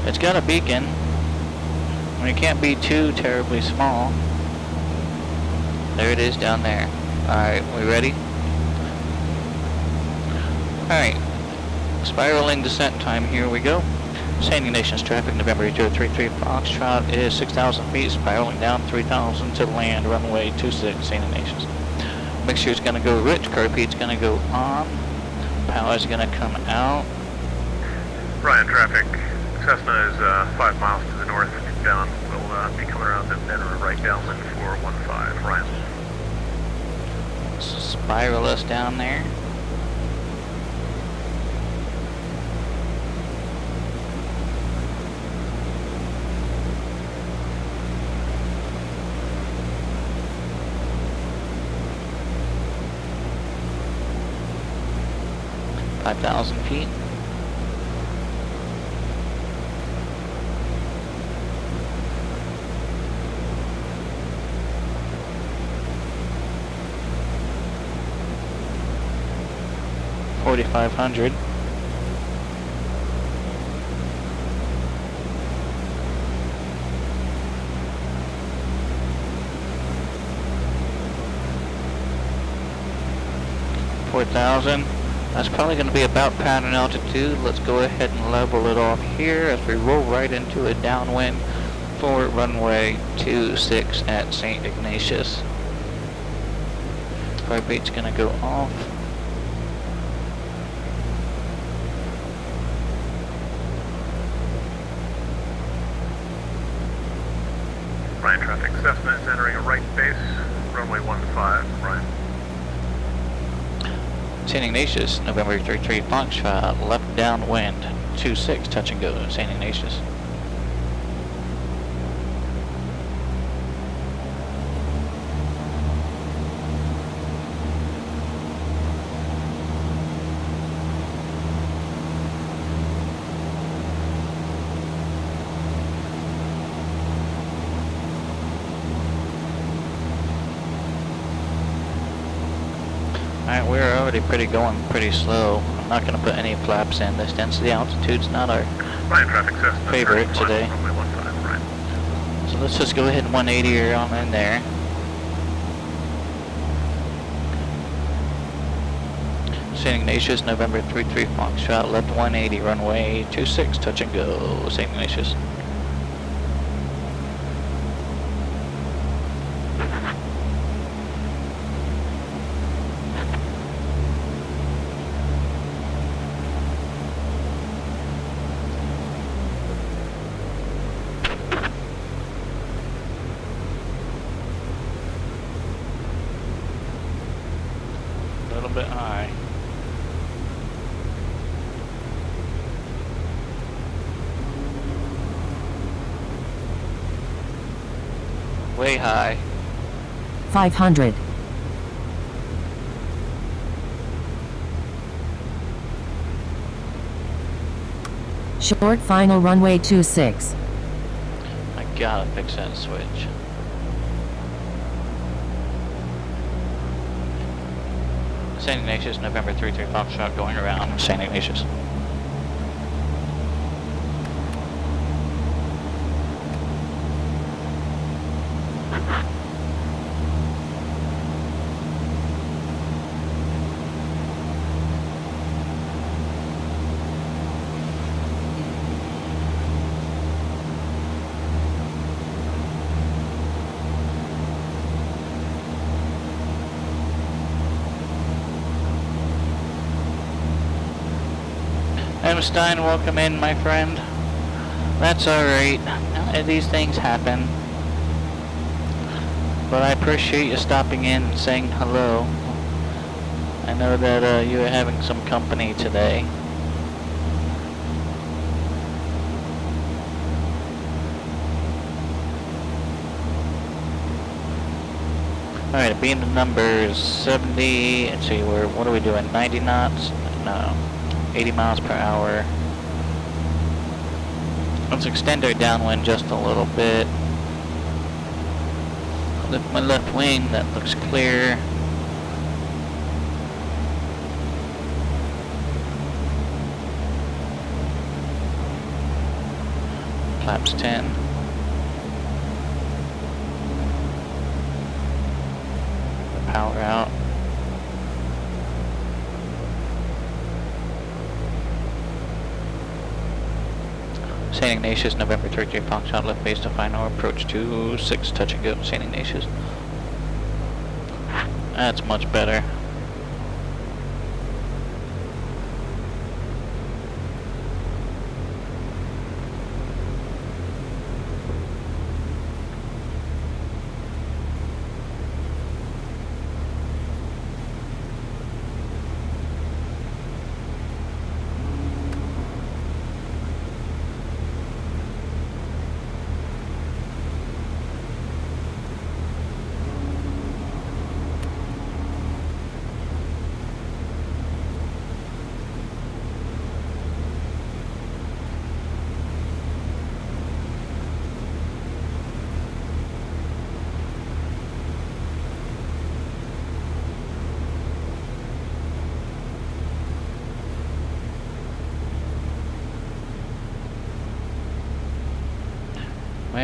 It's got a beacon. I mean, it can't be too terribly small. There it is down there. Alright, we ready? Alright. Spiraling descent time, here we go. St. Ignatius traffic, November 8033 Foxtrot is 6,000 feet, spiraling down 3,000 to land, runway 26, St. Ignatius. Mixture's gonna go rich, carpete's gonna go on, power's gonna come out. Ryan traffic, Cessna is 5 miles to the north, down. We'll be coming around the bend right downwind 415, Ryan. Spiral us down there. $5,000 feet. 4,500. $4,000. That's probably going to be about pattern altitude. Let's go ahead and level it off here as we roll right into a downwind for runway 26 at St. Ignatius. Vibrate's going to go off. Ryan traffic, Cessna is entering a right base, runway 15, Ryan. St. Ignatius, November 33 Foxtrot, left downwind, 26, touch and go, St. Ignatius. Alright, we're already going pretty slow. I'm not going to put any flaps in. This density altitude's not our Ryan traffic, Cessna favorite today. Runway 15, Ryan. So let's just go ahead and 180 her on in there. St. Ignatius, November 33 Foxtrot, left 180, runway 26, touch and go, St. Ignatius. A little bit high. Way high. 500. Short final runway 26. I gotta fix that switch. St. Ignatius, November 33 Foxtrot, going around St. Ignatius. Stein, welcome in, my friend. That's alright. These things happen. But I appreciate you stopping in and saying hello. I know that you are having some company today. Alright, beam the numbers 70, let's see, what are we doing, 90 knots? No. 80 miles per hour. Let's extend our downwind just a little bit. Lift my left wing, that looks clear. Flaps 10. Power out. St. Ignatius, November 38 Foxtrot, left base to final approach 26, touch and go, St. Ignatius. That's much better.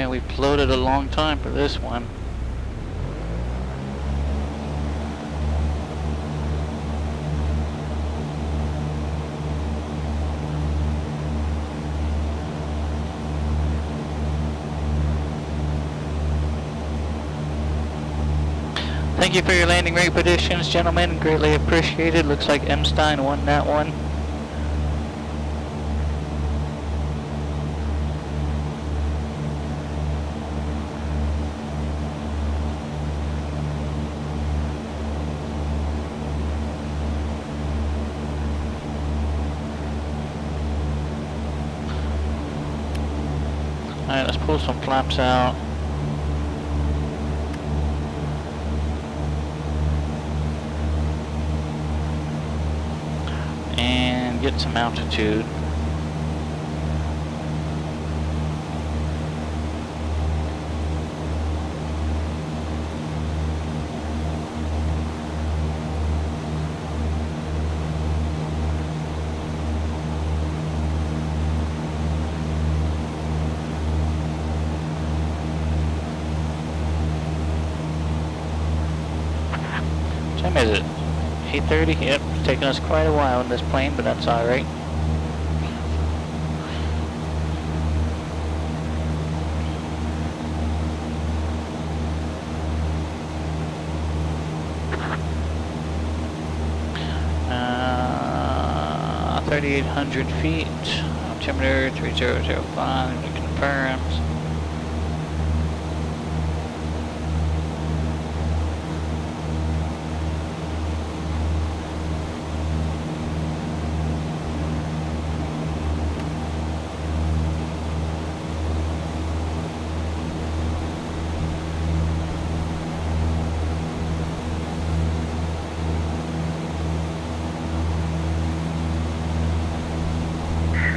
Yeah, we floated a long time for this one. Thank you for your landing rate predictions, gentlemen. Greatly appreciated. Looks like M. Stein won that one. Alright, let's pull some flaps out. And get some altitude. What time is it? 8:30? Yep, it's taking us quite a while in this plane, but that's alright. Uh, 3,800 feet, altimeter 3005, it confirms.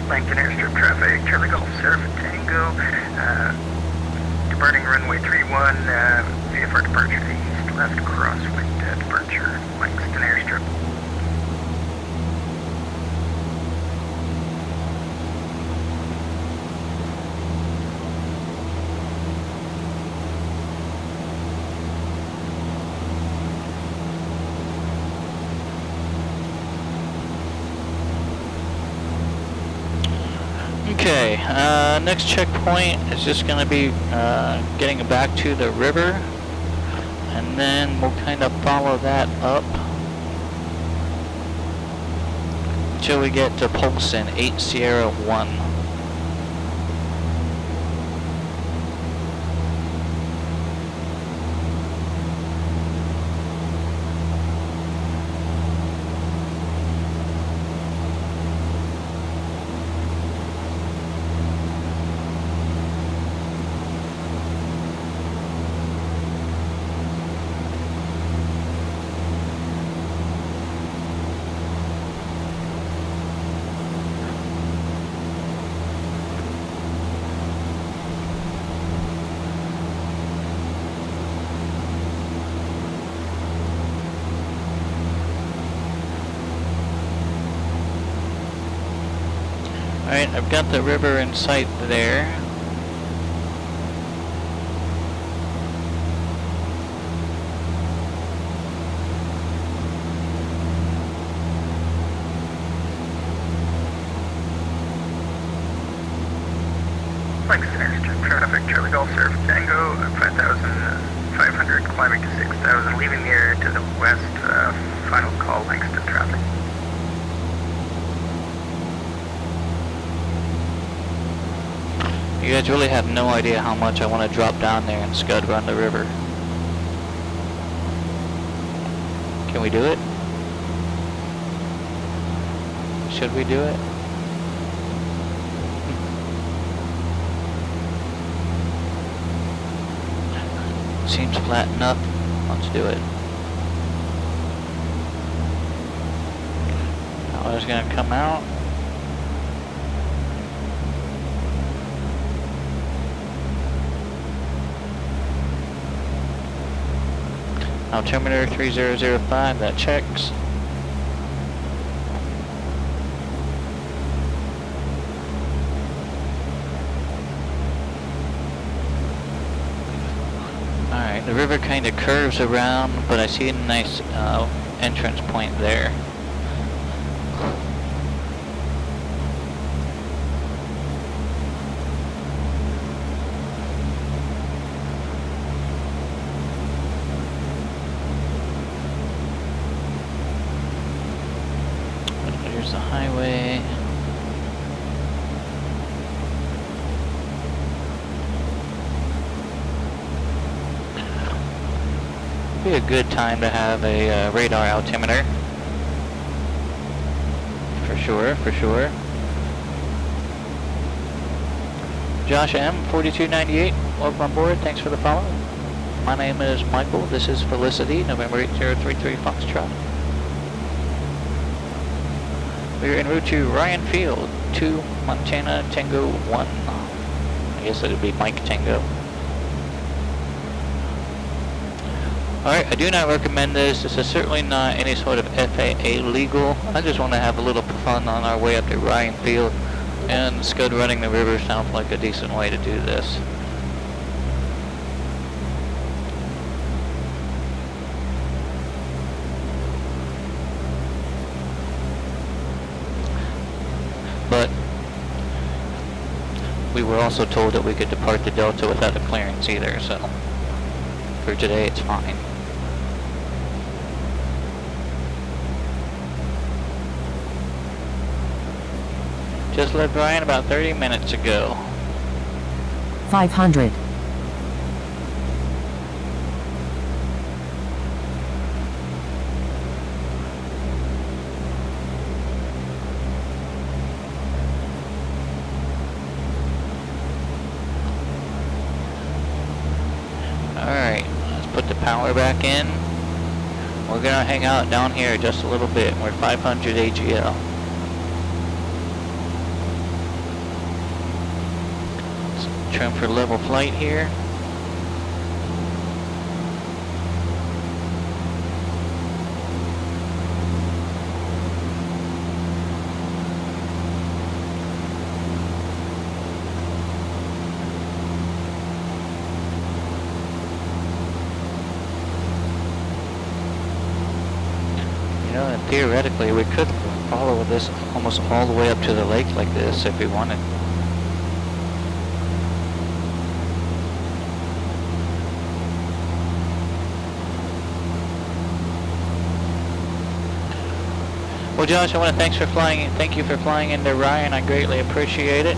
Langton airstrip traffic, Charlie Golf, Surf Tango, departing runway 31, VFR departure east, left crosswind departure, Langston airstrip. Okay, next checkpoint is just going to be getting back to the river, and then we'll kind of follow that up until we get to Polson 8 Sierra 1. Alright, I've got the river in sight there. Langston airstrip traffic, Charlie Golf, Surf Tango, 5,500, climbing to 6,000, leaving the area to the west, final call, Langston traffic. You guys really have no idea how much I want to drop down there and scud run the river. Can we do it? Should we do it? Seems flat enough. Let's do it. Power's gonna come out. Altimeter 3005, that checks. Alright, the river kind of curves around, but I see a nice entrance point there. Here's the highway. Be a good time to have a radar altimeter. For sure, for sure. Josh M, 4298, welcome on board, thanks for the follow. My name is Michael, this is Felicity, November 8033 Foxtrot. We're en route to Ryan Field, 2 Montana Tango 1. I guess it would be Mike Tango. Alright, I do not recommend this. This is certainly not any sort of FAA legal. I just want to have a little fun on our way up to Ryan Field, and scud running the river sounds like a decent way to do this. But we were also told that we could depart the Delta without a clearance either, so for today it's fine. Just left Ryan about 30 minutes ago. 500. Alright, let's put the power back in. We're gonna hang out down here just a little bit. We're 500 AGL. Trim for level flight here. You know, and theoretically we could follow this almost all the way up to the lake like this if we wanted. Well, Josh, I want to thank you for flying into Ryan. I greatly appreciate it.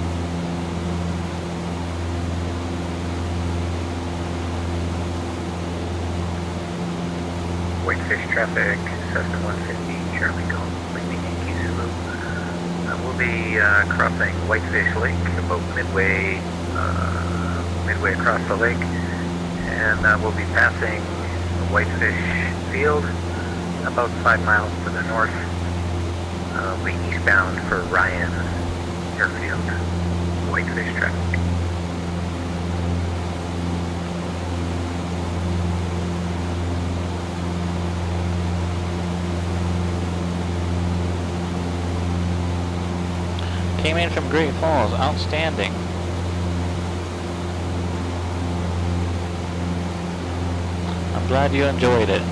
Whitefish traffic, Cessna 150, Charlie Golf, landing Yankee Zulu. We'll be crossing Whitefish Lake about midway across the lake, and we'll be passing Whitefish Field about 5 miles to the north. Be eastbound for Ryan Airfield, Whitefish traffic. Came in from Great Falls, outstanding. I'm glad you enjoyed it.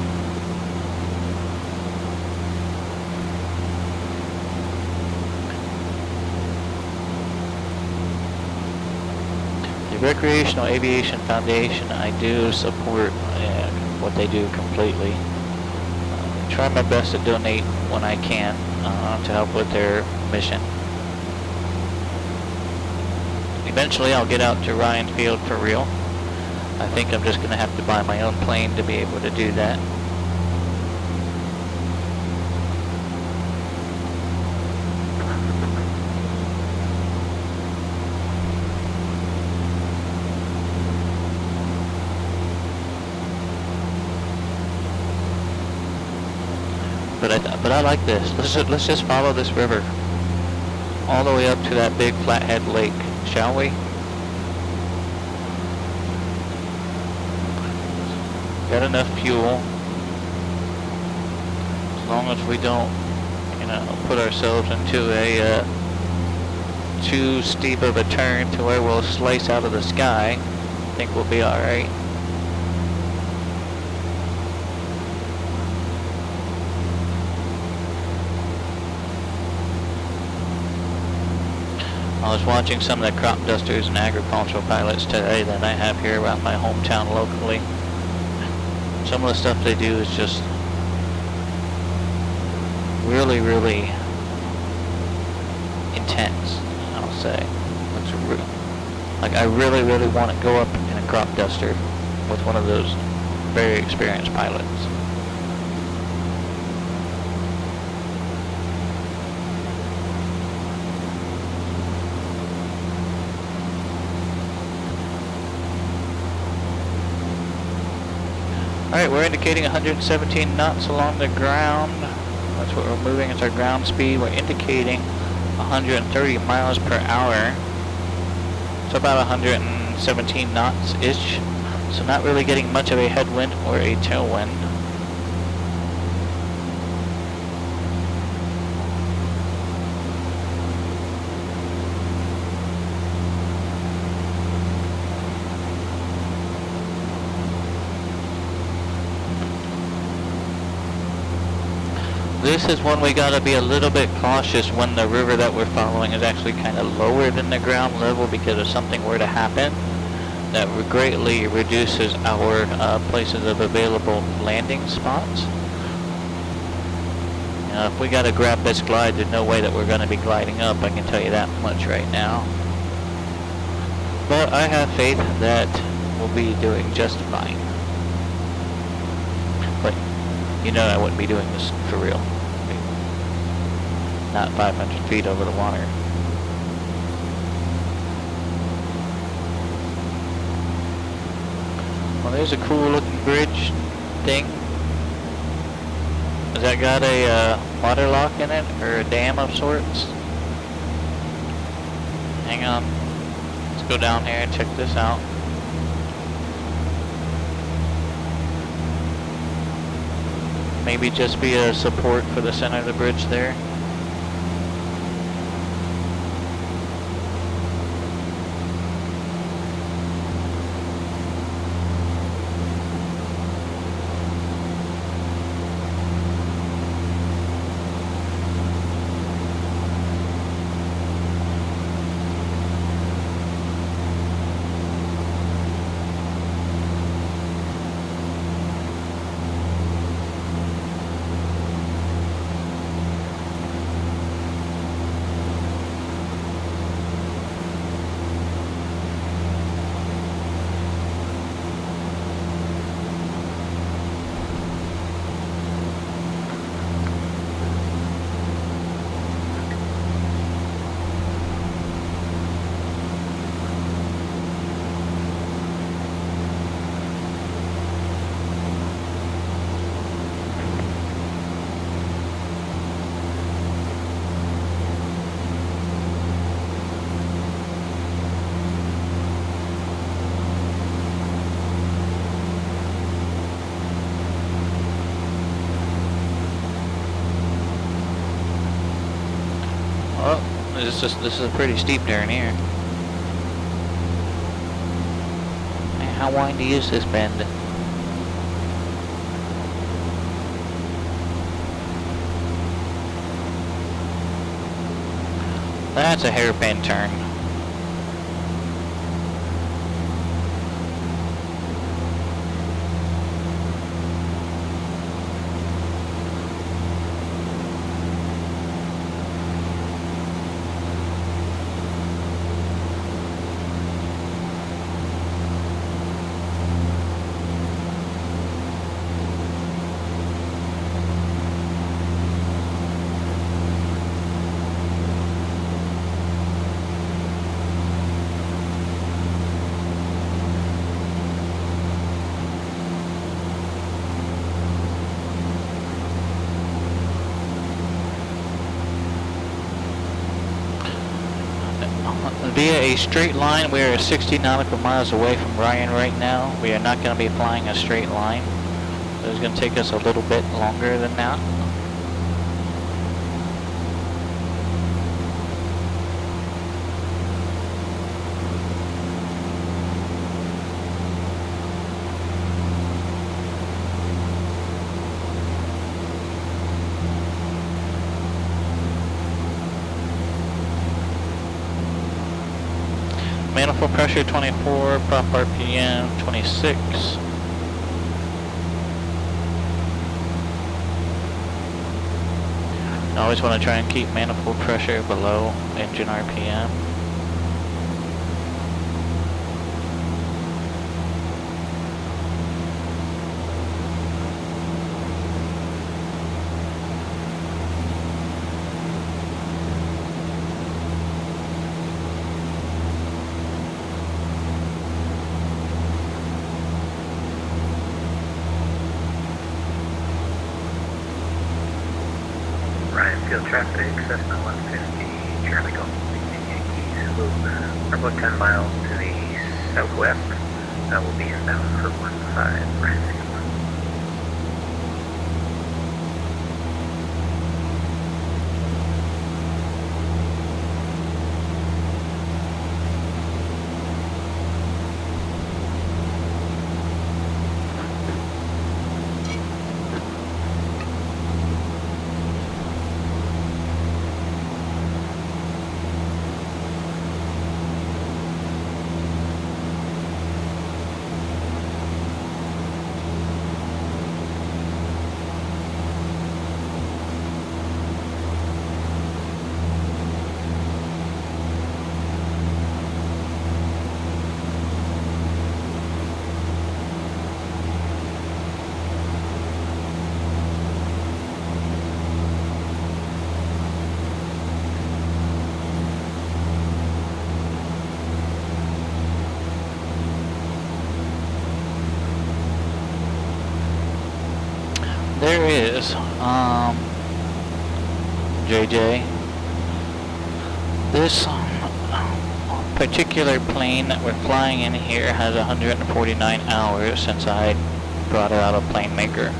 Recreational Aviation Foundation, I do support what they do completely. Try my best to donate when I can to help with their mission. Eventually I'll get out to Ryan Field for real. I think I'm just going to have to buy my own plane to be able to do that. But I like this. Let's just follow this river all the way up to that big flathead lake, shall we? Got enough fuel. As long as we don't, put ourselves into a too steep of a turn to where we'll slice out of the sky, I think we'll be all right. I was watching some of the crop dusters and agricultural pilots today that I have here around my hometown locally. Some of the stuff they do is just really, really intense, I'll say. Like, I really, really want to go up in a crop duster with one of those very experienced pilots. Alright, we're indicating 117 knots along the ground. That's what we're moving, it's our ground speed. We're indicating 130 miles per hour. So about 117 knots-ish. So not really getting much of a headwind or a tailwind. This is one we gotta be a little bit cautious when the river that we're following is actually kind of lower than the ground level, because if something were to happen, that greatly reduces our places of available landing spots. If we gotta grab this glide, there's no way that we're gonna be gliding up, I can tell you that much right now. But I have faith that we'll be doing just fine. But you know I wouldn't be doing this for real. Not 500 feet over the water. Well, there's a cool looking bridge thing. Has that got a water lock in it, or a dam of sorts? Hang on. Let's go down here and check this out. Maybe just be a support for the center of the bridge there. This is a pretty steep turn here. Man, how windy is this bend? That's a hairpin turn. Via a straight line, we are 60 nautical miles away from Ryan right now. We are not going to be flying a straight line. It's going to take us a little bit longer than that. Manifold pressure 24, prop RPM 26. I always want to try and keep manifold pressure below engine RPM. Field traffic, Cessna 150, Charlie Golf, Yankee Zulu. We're about 10 miles to the southwest. That will be inbound for 15, Ryan Field. There is, JJ, this particular plane that we're flying in here has 149 hours since I brought her out of Plane Maker.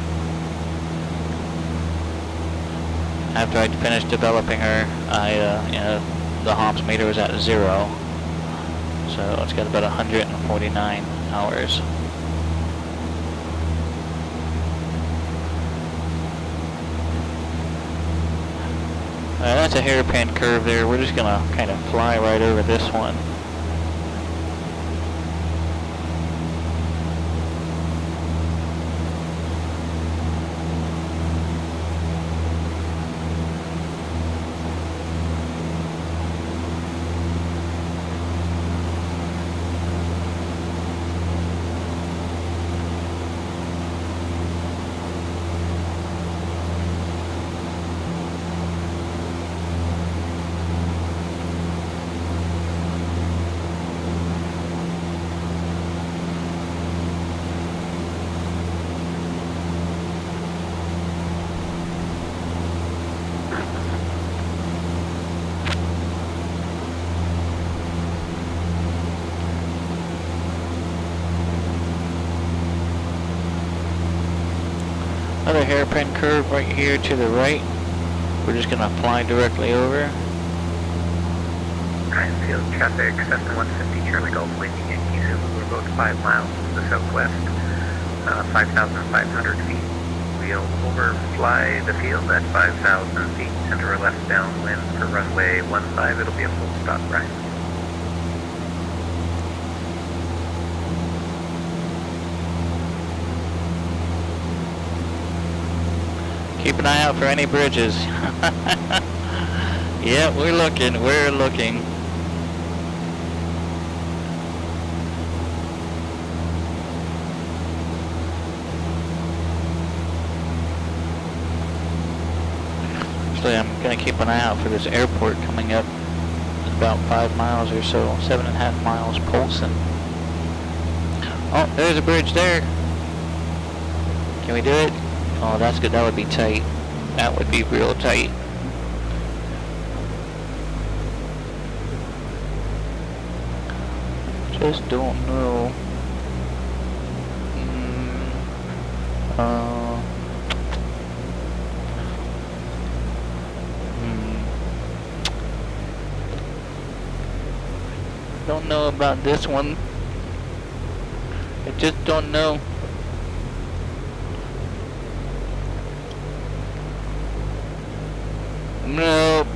After I'd finished developing her, the hops meter was at 0, so it's got about 149 hours. That's a hairpin curve there. We're just gonna kind of fly right over this one. Another hairpin curve right here to the right. We're just gonna fly directly over. Ryan Field traffic, Cessna 150, Charlie Golf, Lady Yankee Zulu. We're about 5 miles to the southwest, 5,500 feet. We'll overfly the field at 5,000 feet, center or left downwind for runway 15. It'll be a full stop, Ryan. Keep an eye out for any bridges. Yeah, we're looking. Actually, I'm gonna keep an eye out for this airport coming up. It's about 5 miles or so, 7.5 miles Polson. Oh, there's a bridge there. Can we do it? Oh, that's good. That would be tight. That would be real tight. Just don't know. Don't know about this one. I just don't know.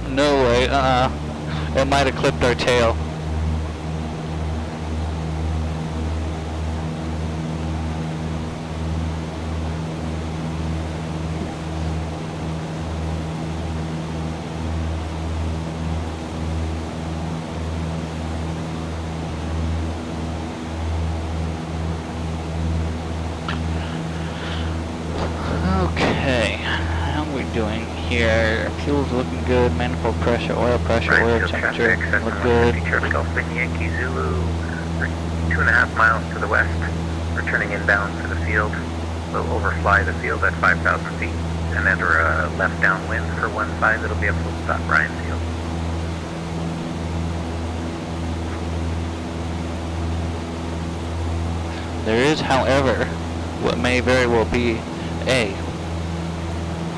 No way, It might have clipped our tail. here. Fuel's looking good. Manifold pressure, oil temperature look good. Charlie Golf Yankee Zulu, 2.5 miles to the west. We're turning inbound for the field. We'll overfly the field at 5,000 feet. And enter a left downwind for 1-5. It'll be a full stop, Ryan Field. There is, however, what may very well be a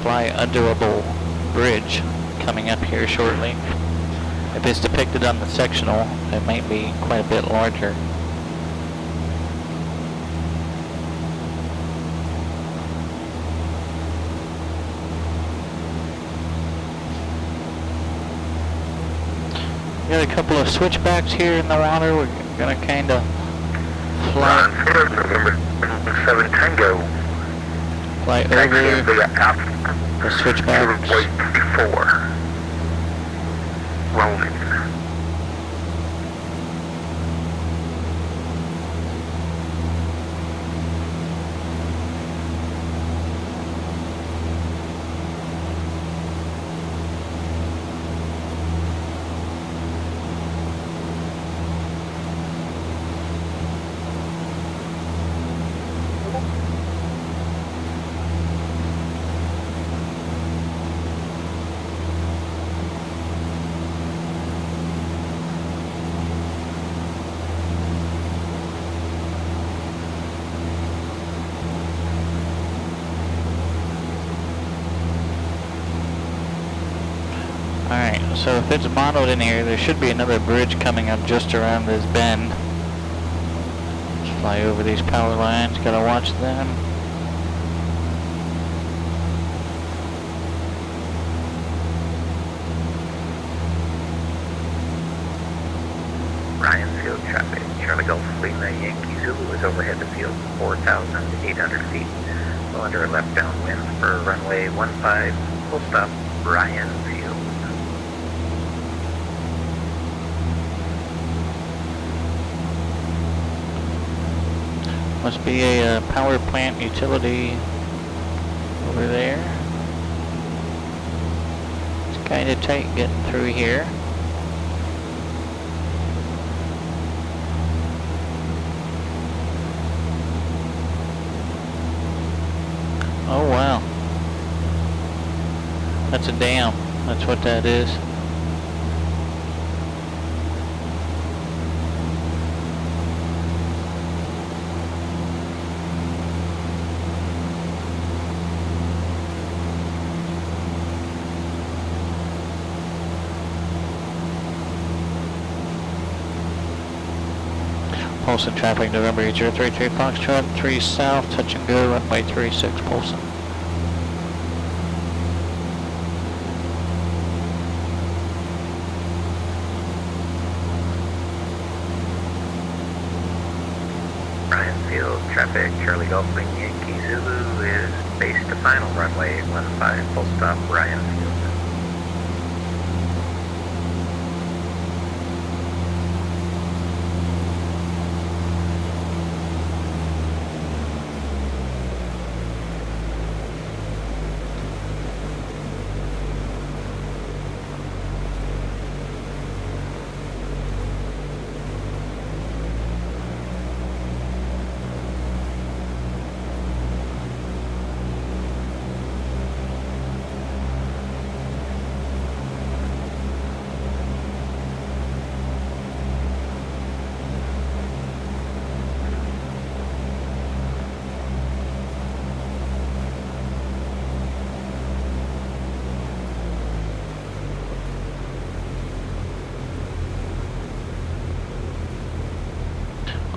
fly underable bridge coming up here shortly. If it's depicted on the sectional, it might be quite a bit larger. We got a couple of switchbacks here in the water. We're gonna kind of fly November 7 Tango. Fly over the switchbacks. 4. Rolling. Alright, so if it's modeled in here, there should be another bridge coming up just around this bend. Let's fly over these power lines, gotta watch them. Ryan Field traffic. Charlie Golf Lima Yankee Zulu is overhead the field 4,800 feet. Well under a left downwind for runway 15, full stop, Ryan Field. Must be a power plant utility over there. It's kind of tight getting through here. Oh wow. That's a dam. That's what that is. Polson traffic, November 8033 Foxtrot, 3 south, touch and go, runway 36 Polson. Ryan Field traffic, Charlie Golf Yankee Zulu is base to final, runway 15, full stop, Ryan Field.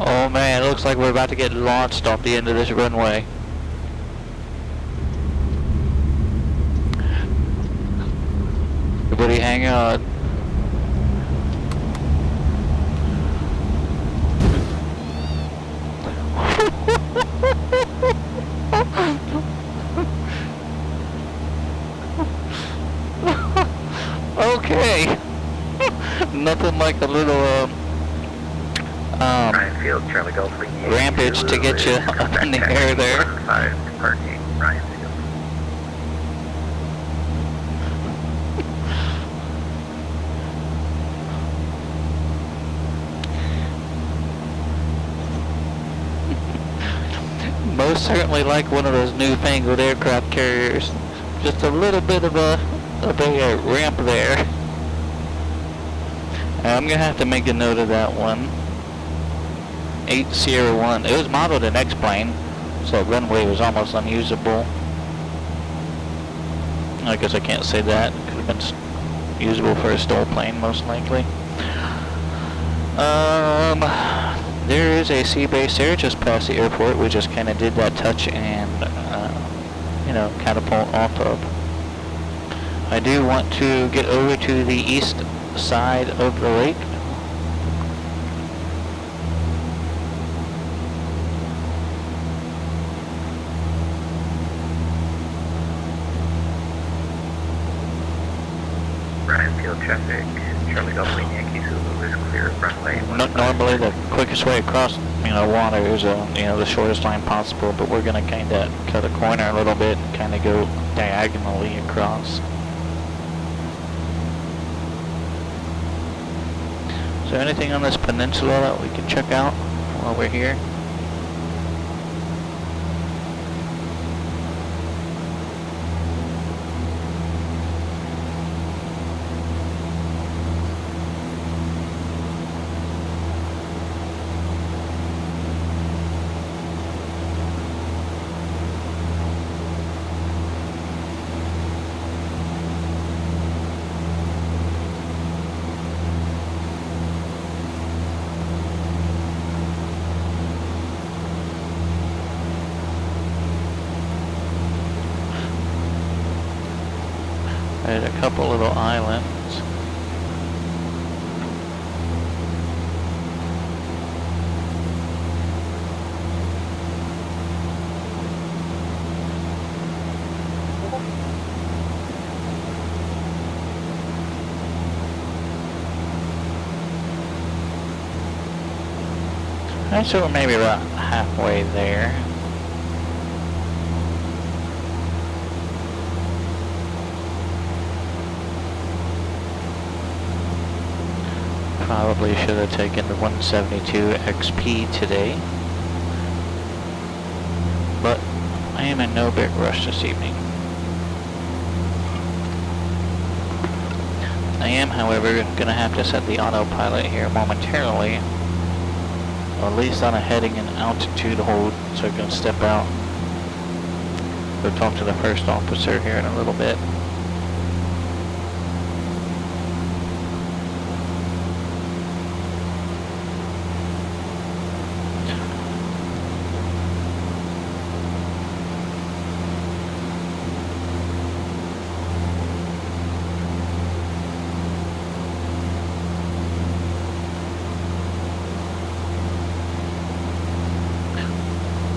Oh man, it looks like we're about to get launched off the end of this runway. Everybody hang on. Okay. Nothing like a little Ryan Field, Charlie Golf rampage to get you up in the air there. 5 departing Ryan Field. most certainly like one of those newfangled aircraft carriers. Just a little bit of a ramp there. I'm gonna have to make a note of that one. 8 Sierra 1. It was modeled an X-plane, so runway was almost unusable. I guess I can't say that. It could have been usable for a STOL plane, most likely. There is a sea base there just past the airport. We just kind of did that touch and, you know, catapult off of. I do want to get over to the east side of the lake. Ryan, field traffic, Charlie Golf Yankee Zulu is clear of runway. Normally the quickest way across, you know, water is, you know, the shortest line possible, but we're gonna kind of cut a corner a little bit and kind of go diagonally across. Is there anything on this peninsula that we can check out while we're here? There's a couple little islands. Alright, so we're maybe about halfway there. Probably should have taken the 172 XP today, but I am in no big rush this evening. I am, however, going to have to set the autopilot here momentarily, at least on a heading and altitude hold, so I can step out. Go talk to the first officer here in a little bit.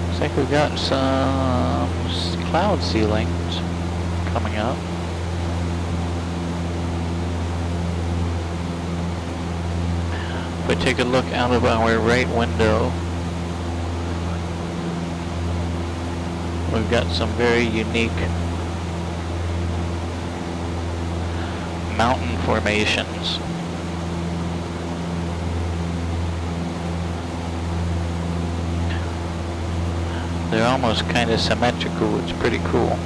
Looks like we've got some cloud ceilings coming up. If we take a look out of our right window, we've got some very unique mountain formations. They're almost kind of symmetrical. It's pretty cool.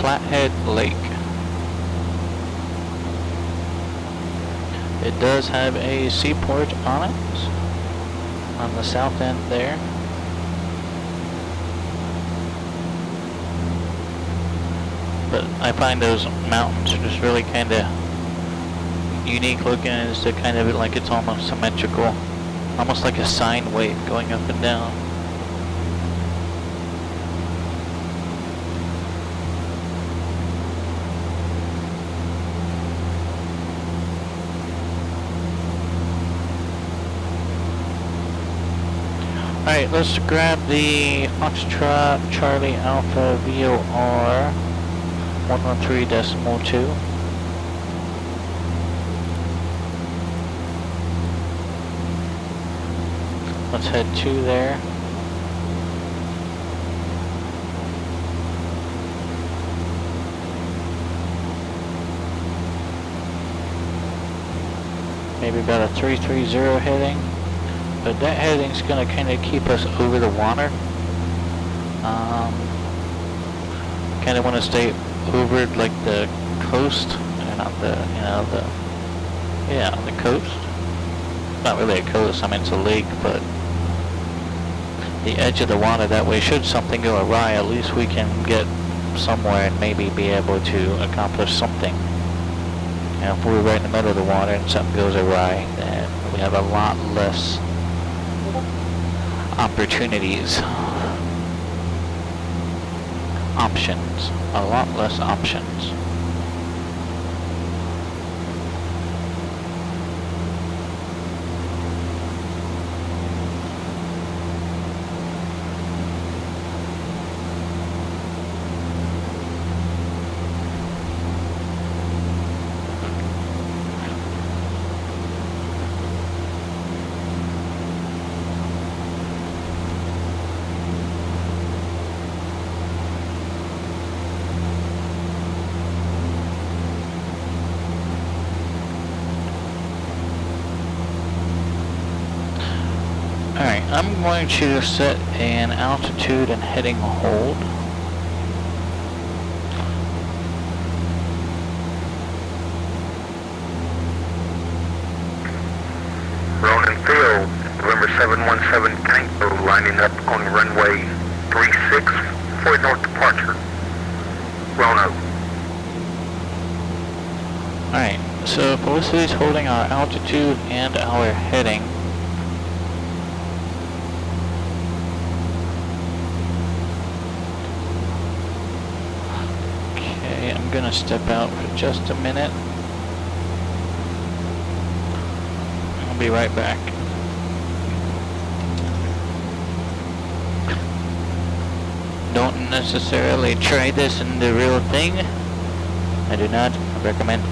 Flathead Lake. It does have a seaport on it, on the south end there. But I find those mountains are just really kind of unique looking, and it's kind of like it's almost symmetrical, almost like a sine wave going up and down. Alright, let's grab the Foxtrot Charlie Alpha VOR 113.2. Let's head to there. Maybe about a 330 heading. But that heading's gonna kinda keep us over the water. Kinda wanna stay over like the coast, and not the, on the coast. Not really a coast, I mean it's a lake, but the edge of the water, that way should something go awry, at least we can get somewhere and maybe be able to accomplish something. And if we're right in the middle of the water and something goes awry, then we have a lot less opportunities. Options. A lot less options. Alright, I'm going to set an altitude and heading hold. Ronan Field, November 717 Tango, lining up on runway 36 for north departure. Rono. Alright, so Felicity's holding our altitude and our heading. Okay, I'm gonna step out for just a minute. I'll be right back. Don't necessarily try this in the real thing. I do not recommend it.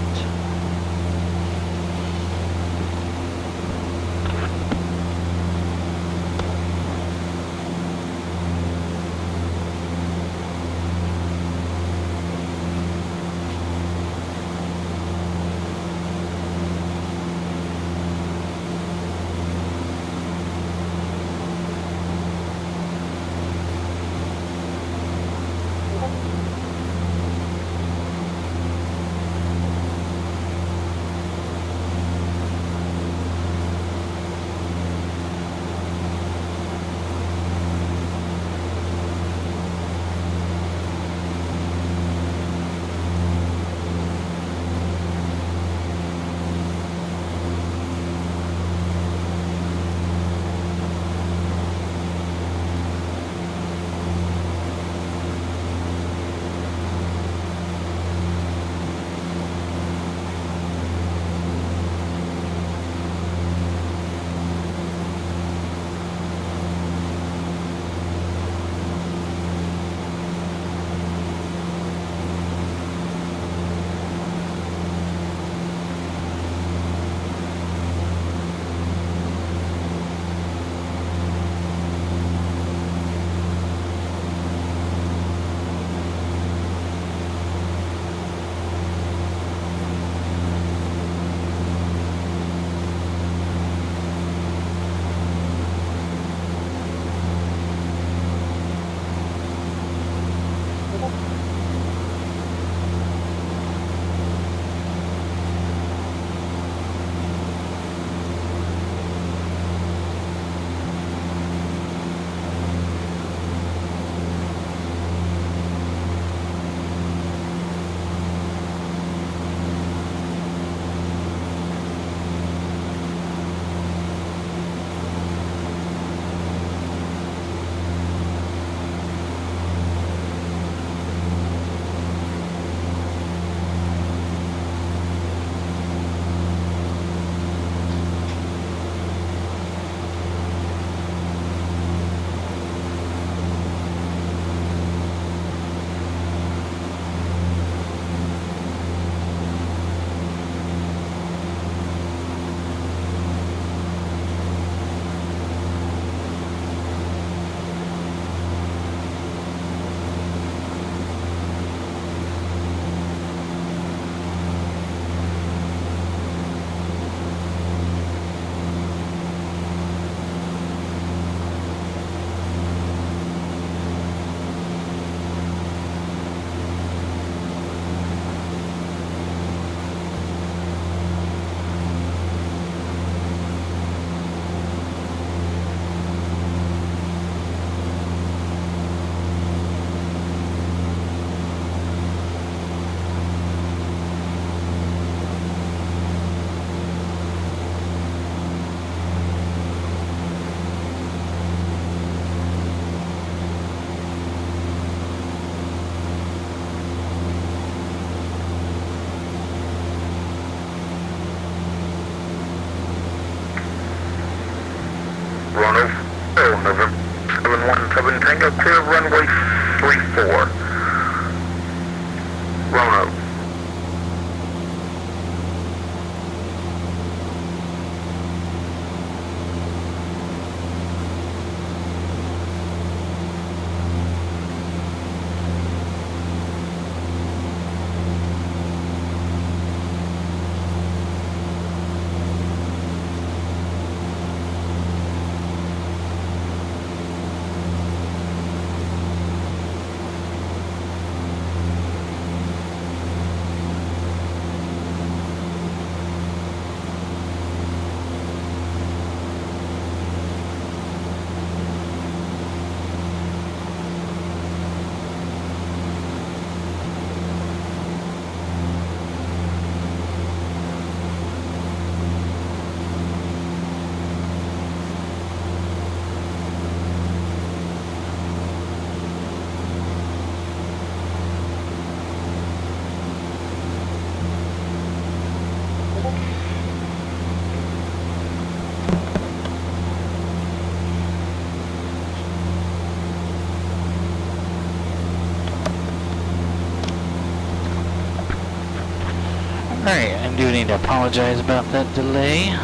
Alright, I do need to apologize about that delay.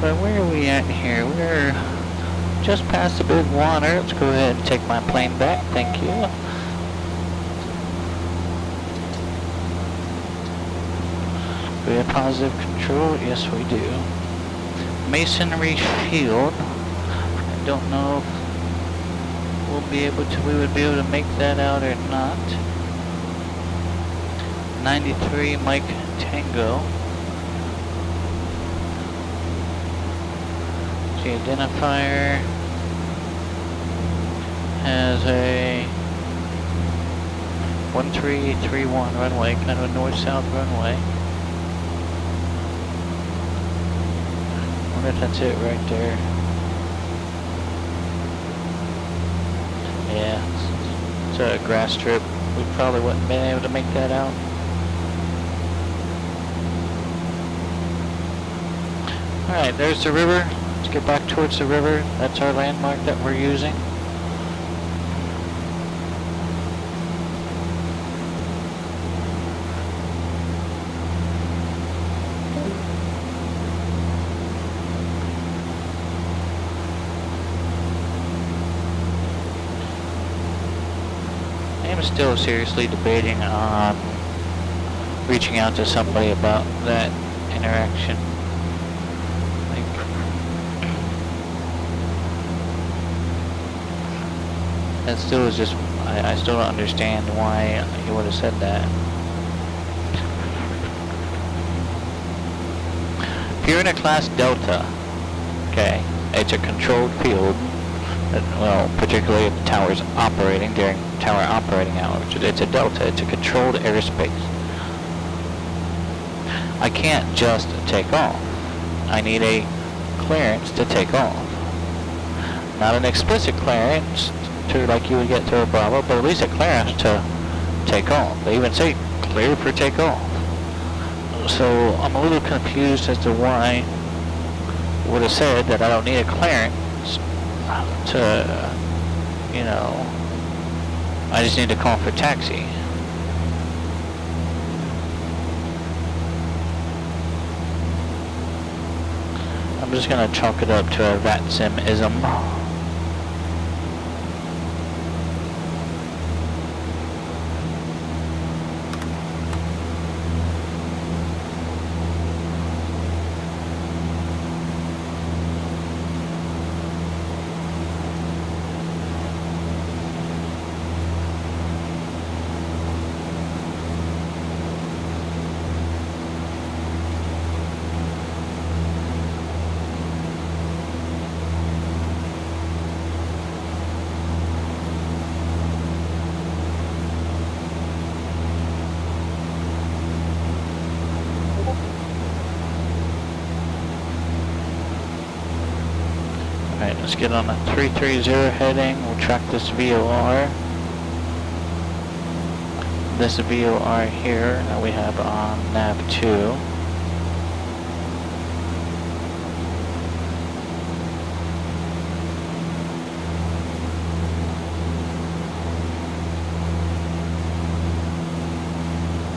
But where are we at here? We're just past the big water. Let's go ahead and take my plane back. Thank you. We have positive control? Yes, we do. Masonry field. I don't know if we would be able to make that out or not. 93 Mike Tango. The identifier has a 1331 runway, kind of a north-south runway. I wonder if that's it right there. Yeah, it's a grass strip. We probably wouldn't have been able to make that out. Alright, there's the river. Let's get back towards the river. That's our landmark that we're using. I'm still seriously debating on reaching out to somebody about that interaction. That still is just, I still don't understand why he would have said that. If you're in a class Delta, okay, it's a controlled field, well, particularly if the tower's operating during tower operating hours. It's a Delta, it's a controlled airspace. I can't just take off. I need a clearance to take off. Not an explicit clearance to like you would get to a Bravo, but at least a clearance to take off. They even say clear for takeoff. So I'm a little confused as to why it would have said that I don't need a clearance to, you know, I just need to call for taxi. I'm just gonna chalk it up to a VATSIM-ism. Alright, let's get on a 330 heading. We'll track this VOR. This VOR here that we have on nav2.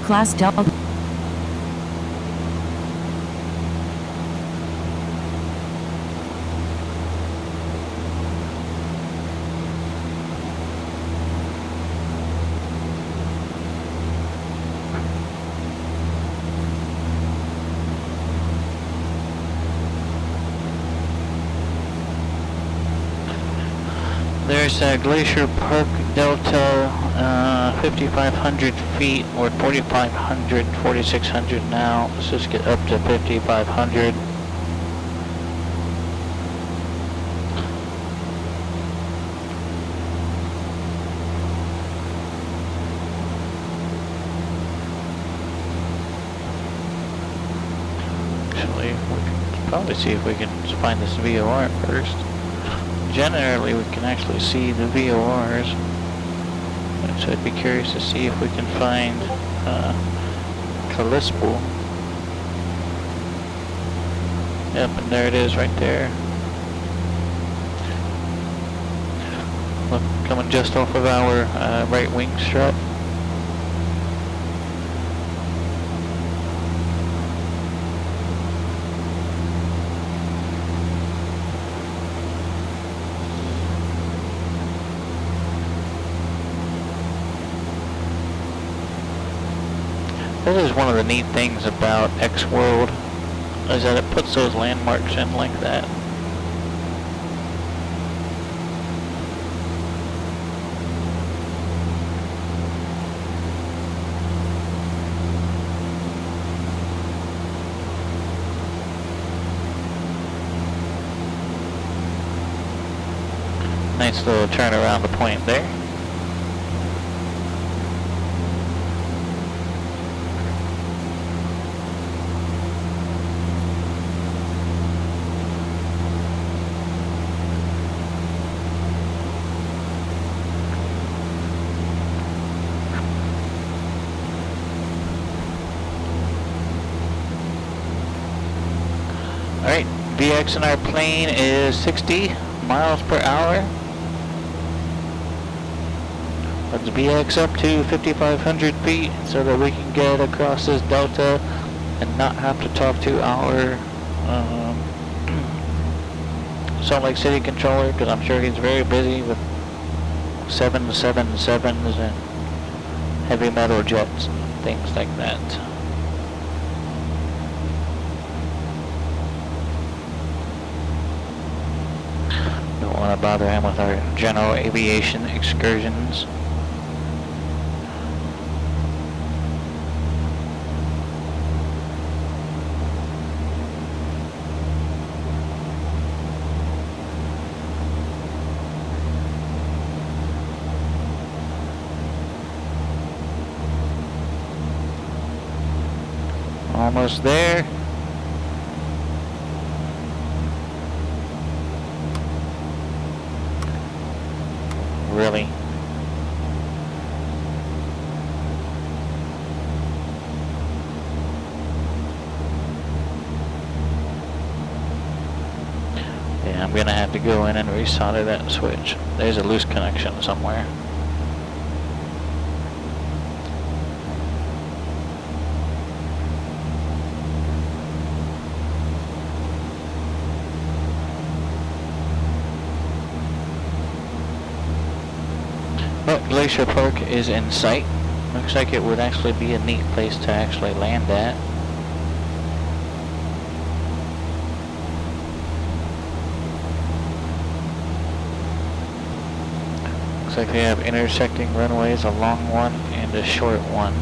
Class Delta. There's Glacier Park Delta, 5,500 feet, or 4,500, 4,600 now. Let's just get up to 5,500. Actually, we can probably see if we can find this VOR first. Generally, we can actually see the VORs, so I'd be curious to see if we can find Callispel. Yep, and there it is right there. Look, coming just off of our right wing strut. That is one of the neat things about X-World, is that it puts those landmarks in like that. Nice little turn around the point there. Alright, VX in our plane is 60 miles per hour. Let's VX up to 5,500 feet so that we can get across this delta and not have to talk to our Salt Lake City controller, because I'm sure he's very busy with 777s and heavy metal jets and things like that. Don't want to bother him with our general aviation excursions. Almost there. Really? Yeah, I'm gonna have to go in and resolder that switch. There's a loose connection somewhere. But Glacier Park is in sight. Looks like it would actually be a neat place to actually land at. Looks like they have intersecting runways, a long one and a short one.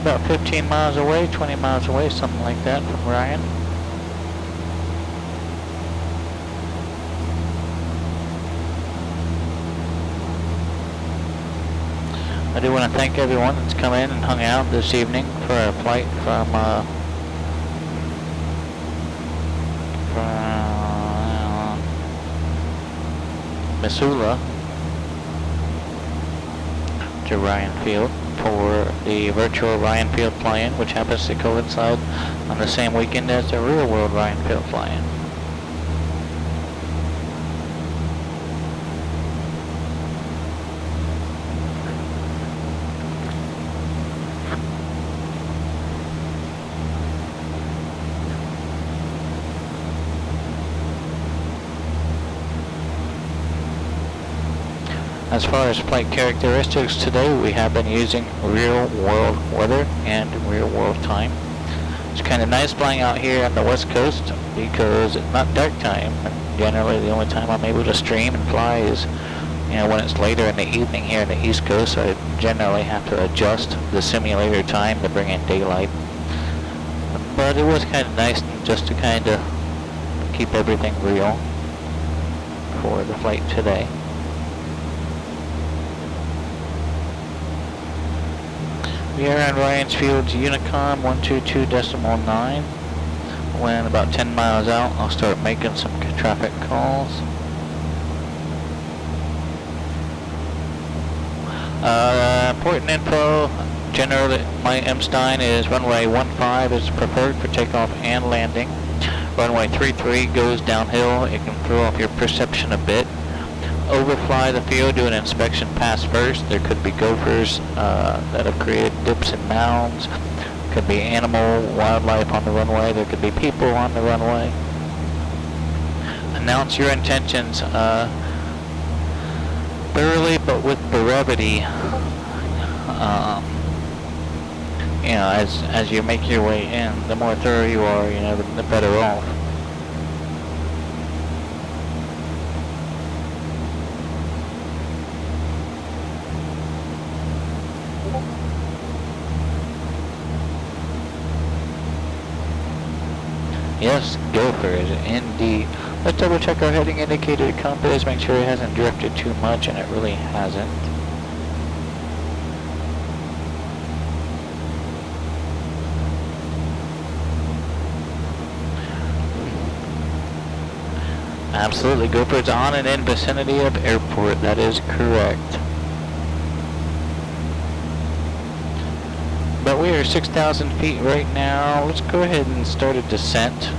About 15 miles away, 20 miles away, something like that from Ryan. I do want to thank everyone that's come in and hung out this evening for our flight from Missoula to Ryan Field for the virtual Ryan Field fly-in, which happens to coincide on the same weekend as the real-world Ryan Field fly-in. As far as flight characteristics today, we have been using real world weather and real world time. It's kind of nice flying out here on the west coast because it's not dark time. And generally the only time I'm able to stream and fly is, you know, when it's later in the evening here on the east coast. So I generally have to adjust the simulator time to bring in daylight. But it was kind of nice just to kind of keep everything real for the flight today. We are on Ryan's Field's Unicom 122.9. When about 10 miles out, I'll start making some traffic calls. Important info. Generally, my M-Stein is runway 15 is preferred for takeoff and landing. Runway 33 goes downhill. It can throw off your perception a bit. overfly the field, do an inspection pass first. There could be gophers that have created dips and mounds. Could be animal, wildlife on the runway. There could be people on the runway. Announce your intentions thoroughly, but with brevity. You know, as you make your way in, the more thorough you are, you know, the better off. Yes, gophers, indeed. Let's double check our heading indicator compass, make sure it hasn't drifted too much, and it really hasn't. Absolutely, gophers on and in vicinity of airport, that is correct. But we are 6,000 feet right now. Let's go ahead and start a descent.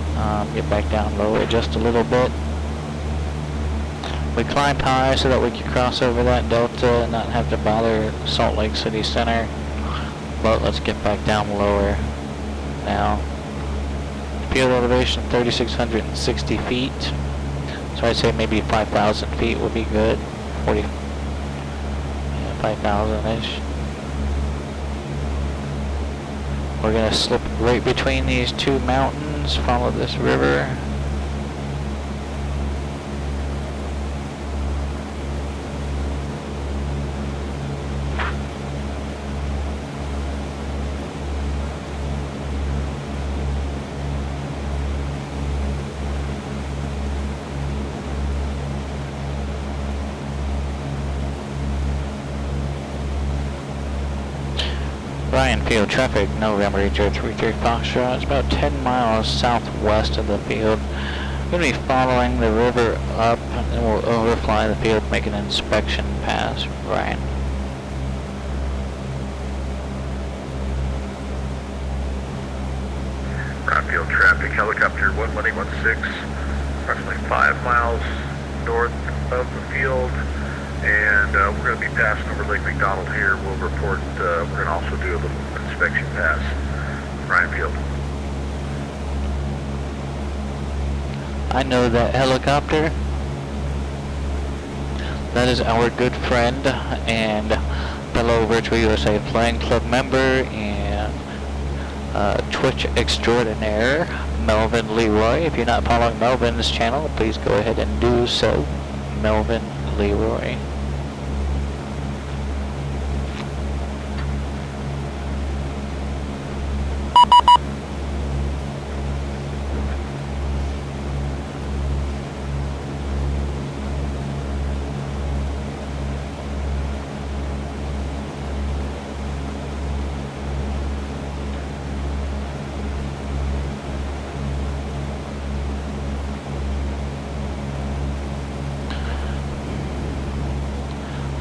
Get back down lower just a little bit. We climbed high so that we could cross over that delta and not have to bother Salt Lake City Center. But let's get back down lower now. Field elevation 3,660 feet. So I'd say maybe 5,000 feet would be good. 5,000-ish. We're going to slip right between these two mountains, follow this river. Ryan Field traffic, November Echo 33 Foxtrot. It's about 10 miles southwest of the field. We're going to be following the river up, and then we'll overfly the field, make an inspection pass. Ryan. Ryan Field traffic, helicopter 11816, approximately 5 miles north of the field. And we're going to be passing over Lake McDonald here. We'll report, we're going to also do a little inspection pass. Ryan Field. I know that helicopter. That is our good friend and fellow Virtual USA Flying Club member and Twitch extraordinaire, Melvin Leroy. If you're not following Melvin's channel, please go ahead and do so. Melvin Leroy.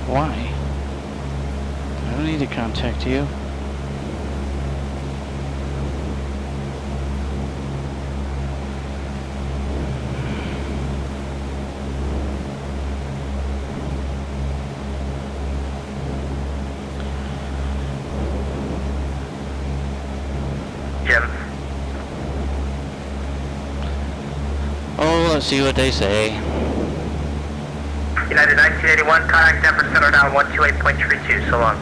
Why? I don't need to contact you. Jim. Oh, let's see what they say. United 1981, contact Denver Center down 128.32, so long.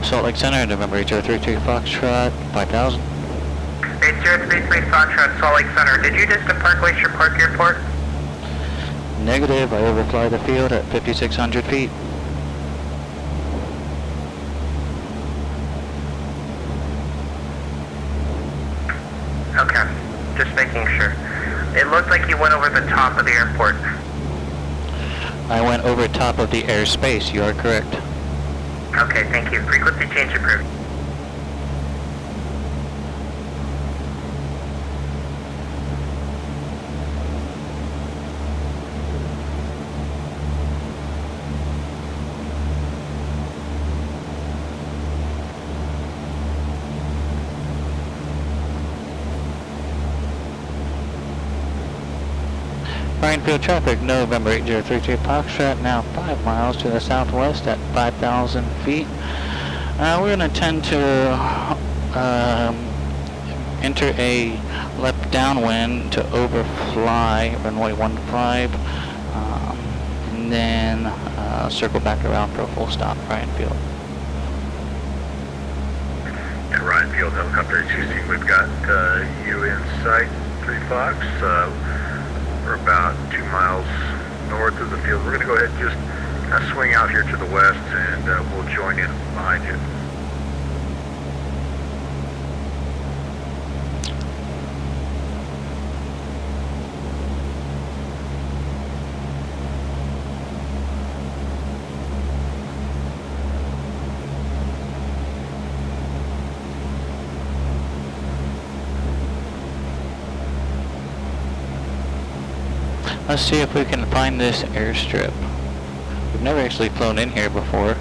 Salt Lake Center, November 833 Foxtrot, 5,000. 8033 Foxtrot, Salt Lake Center. Did you just depart Glacier Park Airport? Negative, I overfly the field at 5,600 feet. Okay, just making sure. It looked like you went over the top of the airport. I went over top of the airspace, you are correct. Okay, thank you. Frequency change approved. Ryan Field traffic, November 8033 Foxtrot, now 5 miles to the southwest at 5,000 feet. We're going to tend to enter a left downwind to overfly runway 15, and then circle back around for a full stop, Ryan Field. And Ryan Field, helicopter 16, we've got you in sight, 3 Fox. We're about 2 miles north of the field. We're going to go ahead and just kind of swing out here to the west, and we'll join in behind you. Let's see if we can find this airstrip. We've never actually flown in here before.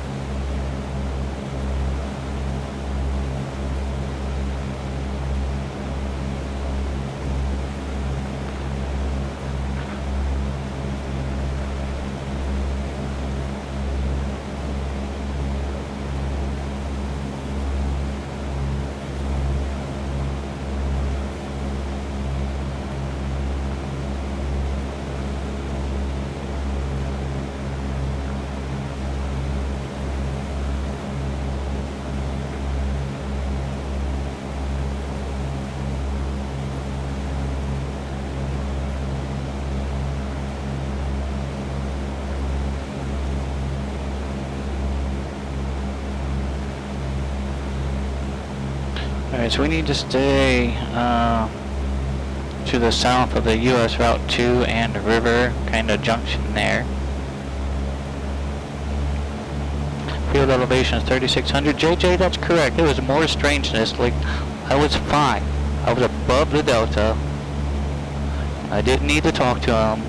Alright, so we need to stay to the south of the US Route 2 and river kind of junction there. Field elevation is 3,600. JJ, that's correct. There was more strangeness. Like, I was fine. I was above the delta. I didn't need to talk to him.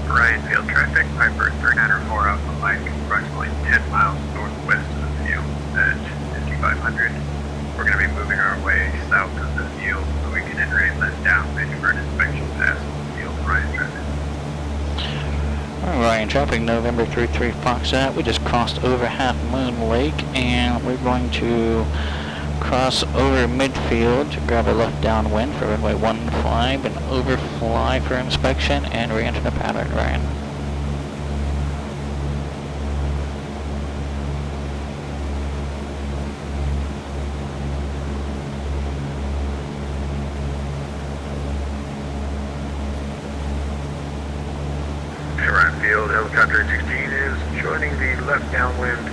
Ryan Field traffic, Piper 3904 Alpha Mike, approximately 10 miles northwest of the field at 5,500. We're going to be moving our way south of the field so we can enter a left downwind for an inspection pass of the field. Ryan traffic. Ryan traffic, November 33 Foxtrot. We just crossed over Half Moon Lake, and we're going to cross over midfield to grab a left downwind for runway 15 and overfly for inspection and re-enter the pattern, Ryan. Ryan Field, helicopter 16 is joining the left downwind 15,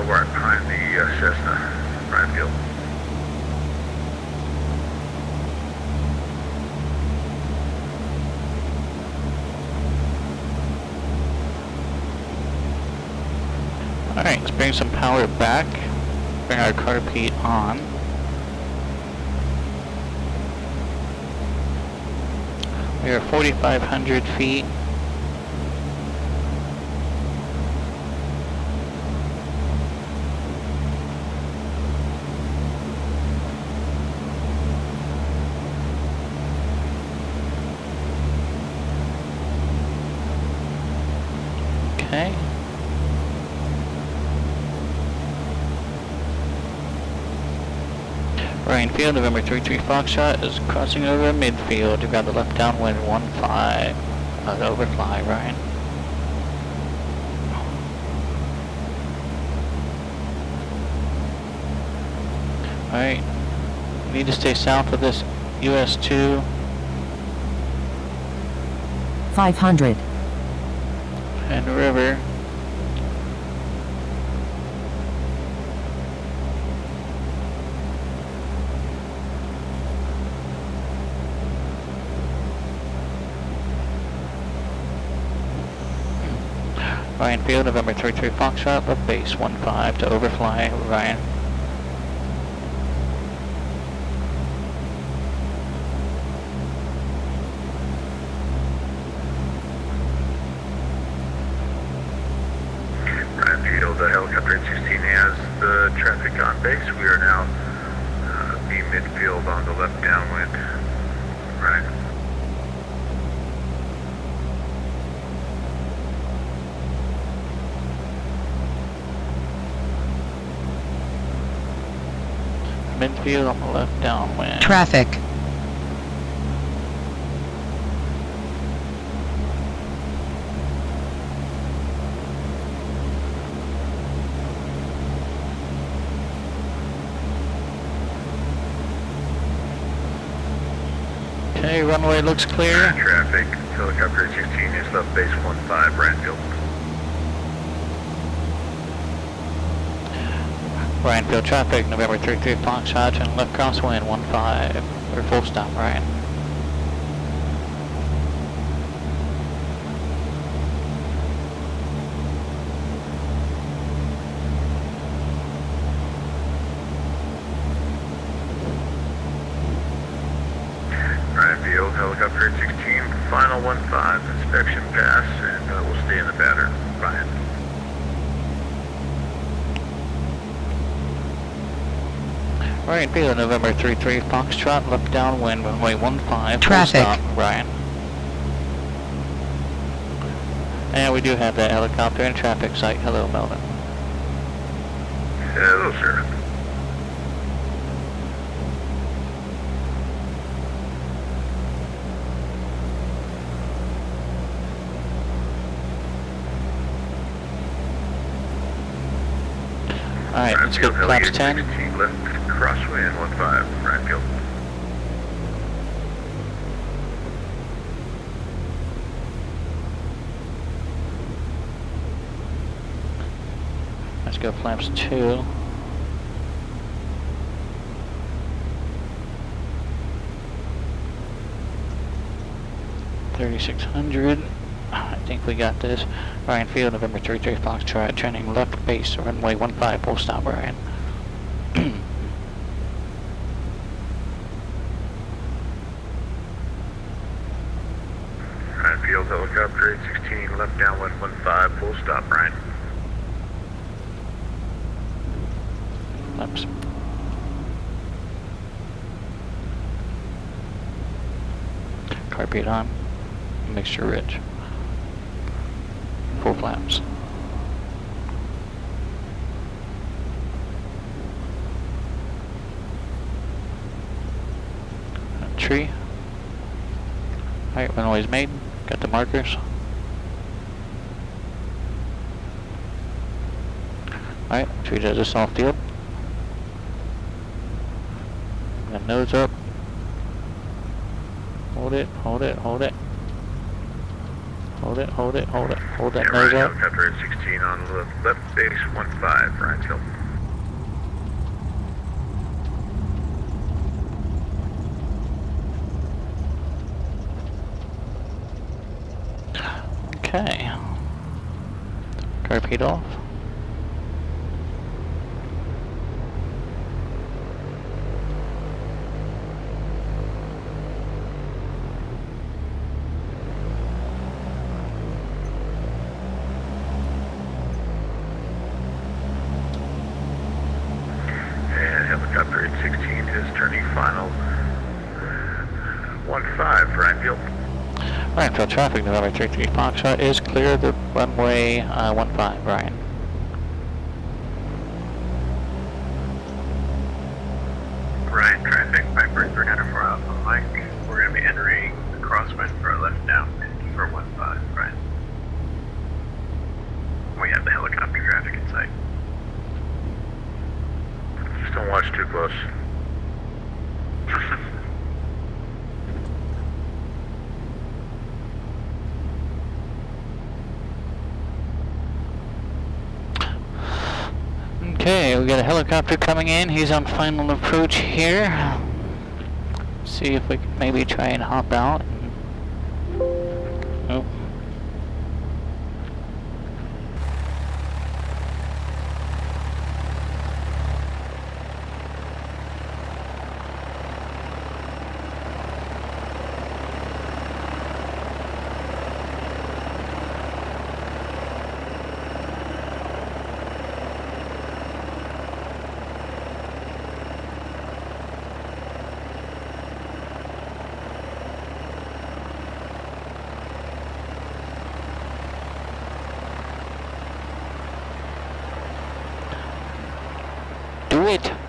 we're behind the Cessna, Ryan Field. Alright, let's bring some power back. Bring our carpet on. We are 4,500 feet. Okay. Ryan Field, November 33 Foxtrot is crossing over midfield. You've got the left downwind 15. Overfly, Ryan. Alright. Need to stay south of this US 2. 500. And river. Ryan Field, November 33 Foxtrot, left base 15 to overfly Ryan. Ryan Field, the helicopter 16 has the traffic on base. We are now B midfield on the left downwind. Right. Midfield on the left downwind. Traffic. Okay, runway looks clear. Traffic, helicopter 16 is left base 15, Ryan Field. Ryan Field traffic, November 33 Foxtrot, and left crosswind 15, or full stop, Ryan. Ryan Field, helicopter 16, final 15, inspection pass, and we'll stay in the pattern. Ryan. Ryan Field, November 33 Foxtrot, left downwind, runway 15, Traffic. full stop, Ryan. And we do have that helicopter in traffic sight. Hello, Melvin. Hello, sir. Alright, let's go to flaps 10. 16, left crosswind 15, Ryan Field. Let's go flaps 2. $3,600. I think we got this. Ryan Field, November 33 Foxtrot, training left base, runway 15, full stop, Ryan. Ryan Field, helicopter 16, left downwind 15, full stop, Ryan. Flaps. Carpet on. Mixture rich. Full flaps. Tree. Alright, runway's made. Got the markers. Alright, tree does a soft field. Got nose up. Hold it, hold it, hold it. Hold it, hold it, hold it. Hold that nose up. Helicopter 16 on the left base 15, Ryan Field. Okay. Carpet off. And helicopter 16 is turning final 15, Ryan Field. Ryan Field traffic, November 33 Foxtrot is clear of the runway 15, Ryan. Ryan, traffic, Piper 304 Alpha Mike. We're going to be entering the crosswind for our left downwind for 15, Ryan. We have the helicopter traffic in sight. Just don't watch too close. Okay, we got a helicopter coming in. He's on final approach here. See if we can maybe try and hop out. Oh.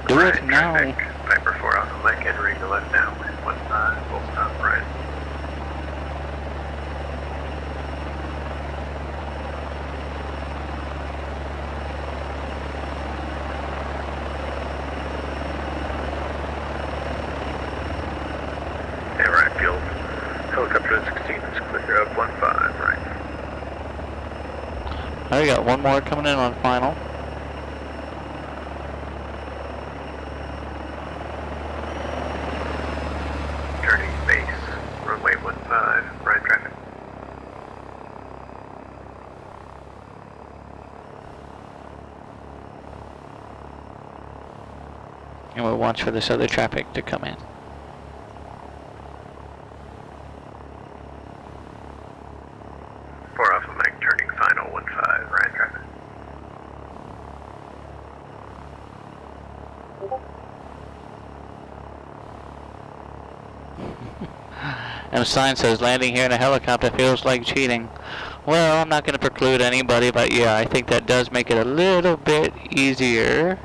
Do it now. Piper 4 Alpha Mike entering the left now. 15, full stop right. And right field. Helicopter 16 is clear up 15, right. I got one more coming in on final. Turning base, runway 15, right traffic. And we'll watch for this other traffic to come in. Four Alpha Mike turning final 15, right traffic. And the sign says landing here in a helicopter feels like cheating. Well, I'm not going to preclude anybody, but yeah, I think that does make it a little bit easier.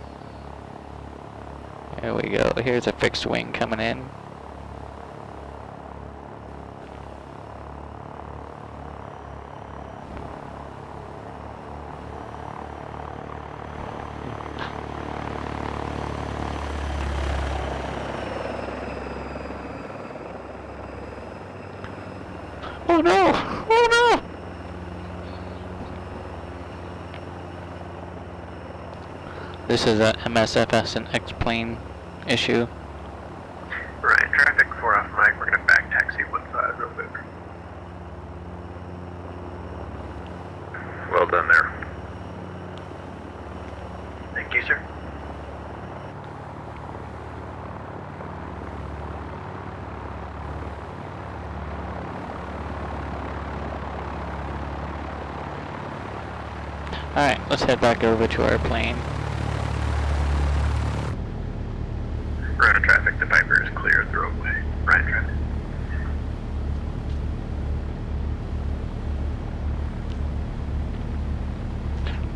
There we go. Here's a fixed wing coming in. Oh no! Oh no! This is a MSFS and X-plane issue. Right, traffic 4 Alpha Mike, we're gonna back taxi 15 real quick. Well done there. Thank you, sir. Alright, let's head back over to our plane. Right on traffic, the Viper is clear of the roadway. Right traffic.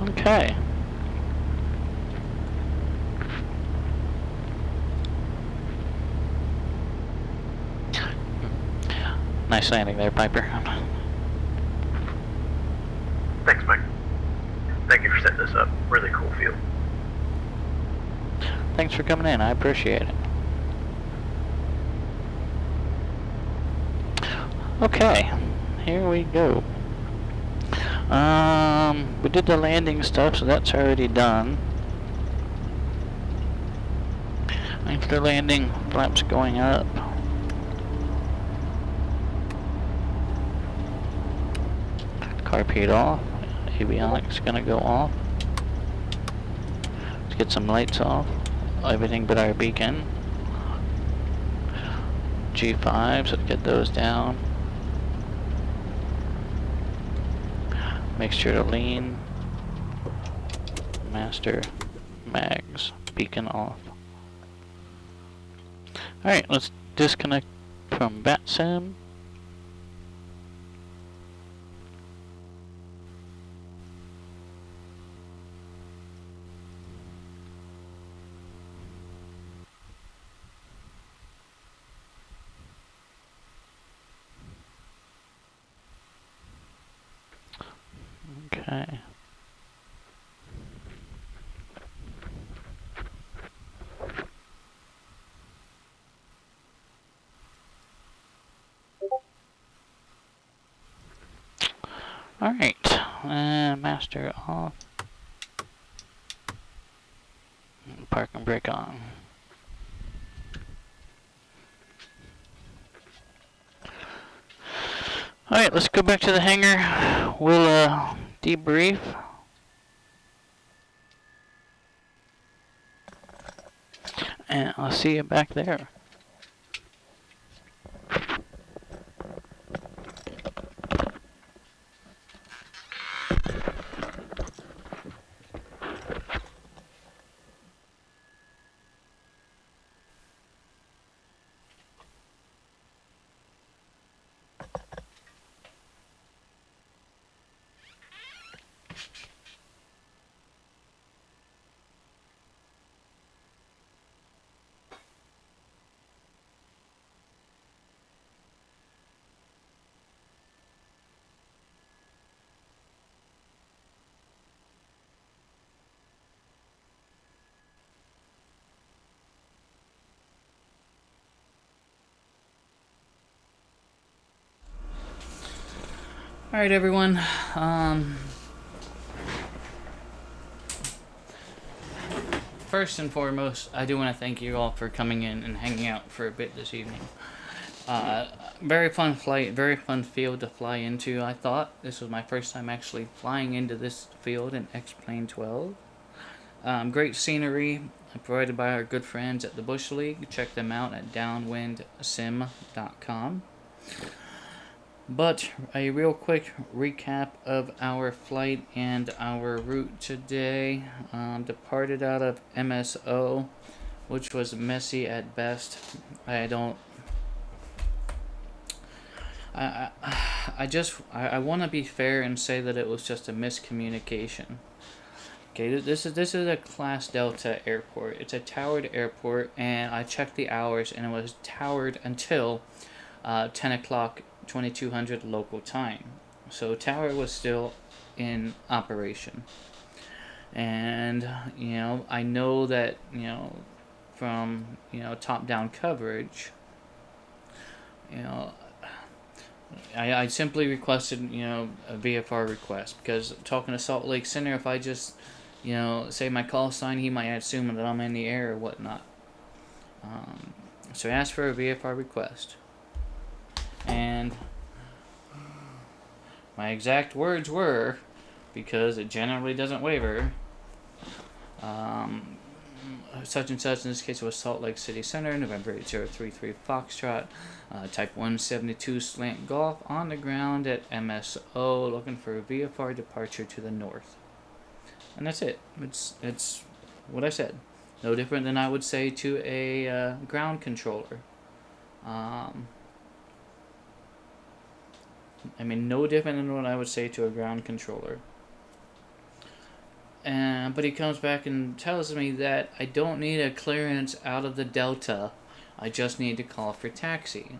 Okay. Nice landing there, Piper. Thanks, Mike. Thank you for setting this up. Really cool field. Thanks for coming in, I appreciate it. Okay, here we go. We did the landing stuff, so that's already done. After landing, flaps going up. Carpet off. Avionics gonna go off. Let's get some lights off. Everything but our beacon. G5, so let's get those down. Make sure to lean. Master mags. Beacon off. Alright, let's disconnect from VATSIM. Okay. Alright, master off. Park and brake on. Alright, let's go back to the hangar. We'll debrief. And I'll see you back there. Alright, everyone. First and foremost, I do want to thank you all for coming in and hanging out for a bit this evening. Very fun flight, very fun field to fly into, I thought. This was my first time actually flying into this field in X-Plane 12. Great scenery provided by our good friends at the Bush League. Check them out at downwindsim.com. But a real quick recap of our flight and our route today. Departed out of MSO, which was messy at best. I want to be fair and say that it was just a miscommunication. Okay, this is a Class Delta airport. It's a towered airport, and I checked the hours, and it was towered until 10 o'clock, 2200 local time. So tower was still in operation. And, I know that, from, top-down coverage, I simply requested, a VFR request, because talking to Salt Lake Center, if I just, say my call sign, he might assume that I'm in the air or whatnot. So I asked for a VFR request. And my exact words were, because it generally doesn't waver, such and such, in this case it was Salt Lake City Center, November 8033 Foxtrot, type 172 slant golf, on the ground at MSO, looking for a VFR departure to the north. And that's it. It's what I said. No different than I would say to a ground controller. No different than what I would say to a ground controller. But he comes back and tells me that I don't need a clearance out of the Delta. I just need to call for taxi.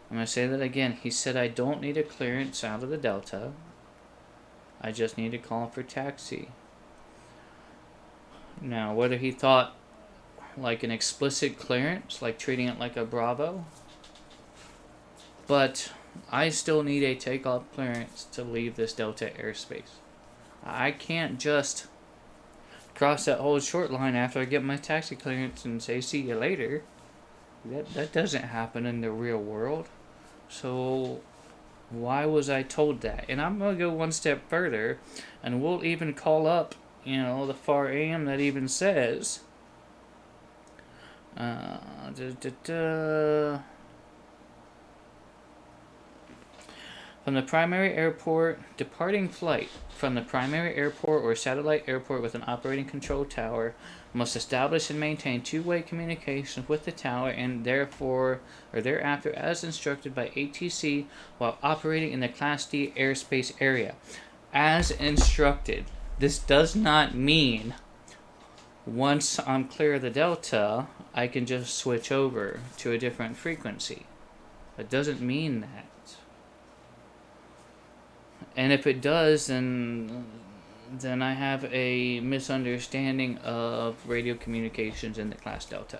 I'm going to say that again. He said I don't need a clearance out of the Delta. I just need to call for taxi. Now, whether he thought like an explicit clearance, like treating it like a Bravo, but I still need a takeoff clearance to leave this Delta airspace. I can't just cross that whole short line after I get my taxi clearance and say see you later. That doesn't happen in the real world. So why was I told that? And I'm going to go one step further, and we'll even call up, the FAR AM that even says from the primary airport, departing flight from the primary airport or satellite airport with an operating control tower must establish and maintain two-way communication with the tower and therefore or thereafter as instructed by ATC while operating in the Class D airspace area. As instructed. This does not mean once I'm clear of the Delta, I can just switch over to a different frequency. It doesn't mean that. And if it does, then I have a misunderstanding of radio communications in the Class Delta.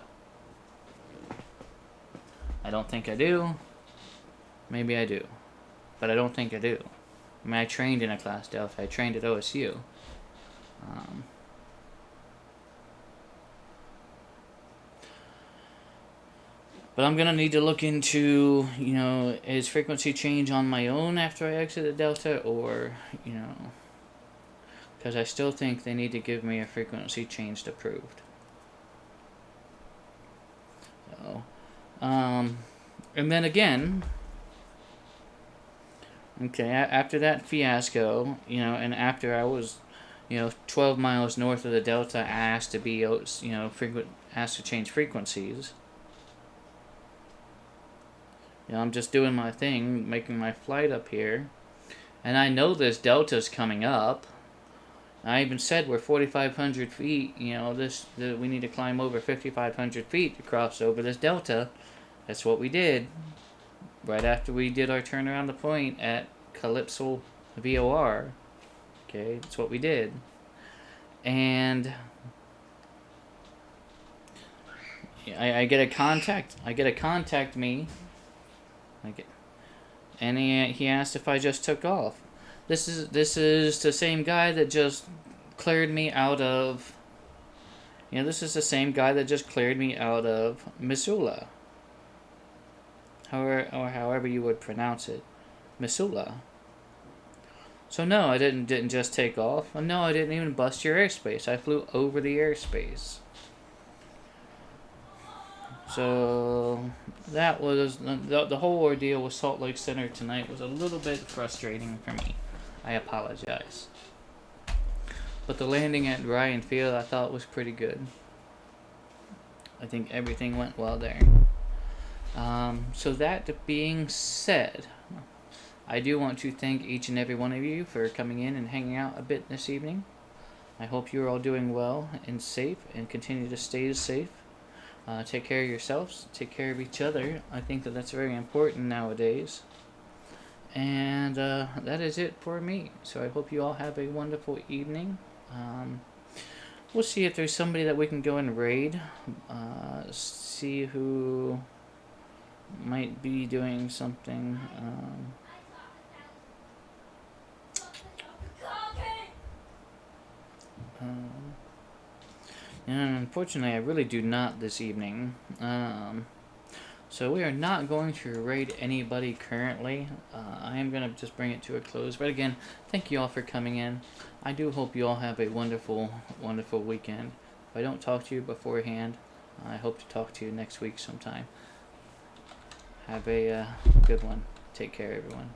I don't think I do. Maybe I do. But I don't think I do. I trained in a Class Delta. I trained at OSU. But I'm going to need to look into, is frequency change on my own after I exit the Delta, or, because I still think they need to give me a frequency change approved. So, and then again, okay, after that fiasco, and after I was, 12 miles north of the Delta, asked to be, asked to change frequencies. I'm just doing my thing, making my flight up here. And I know this Delta's coming up. I even said we're 4,500 feet. We need to climb over 5,500 feet to cross over this Delta. That's what we did. Right after we did our turn around the point at Calypso VOR. Okay, that's what we did. And I get a contact me. And he asked if I just took off. This is the same guy that just cleared me out of. You know, this is the same guy that just cleared me out of Missoula. However you would pronounce it, Missoula. So no, I didn't just take off. No, I didn't even bust your airspace. I flew over the airspace. So that was the whole ordeal with Salt Lake Center tonight was a little bit frustrating for me. I apologize. But the landing at Ryan Field I thought was pretty good. I think everything went well there. So that being said, I do want to thank each and every one of you for coming in and hanging out a bit this evening. I hope you're all doing well and safe and continue to stay safe. Take care of yourselves. Take care of each other. I think that's very important nowadays. And that is it for me. So I hope you all have a wonderful evening. We'll see if there's somebody that we can go and raid. See who might be doing something. And unfortunately, I really do not this evening. So we are not going to raid anybody currently. I am going to just bring it to a close. But again, thank you all for coming in. I do hope you all have a wonderful, wonderful weekend. If I don't talk to you beforehand, I hope to talk to you next week sometime. Have a good one. Take care, everyone.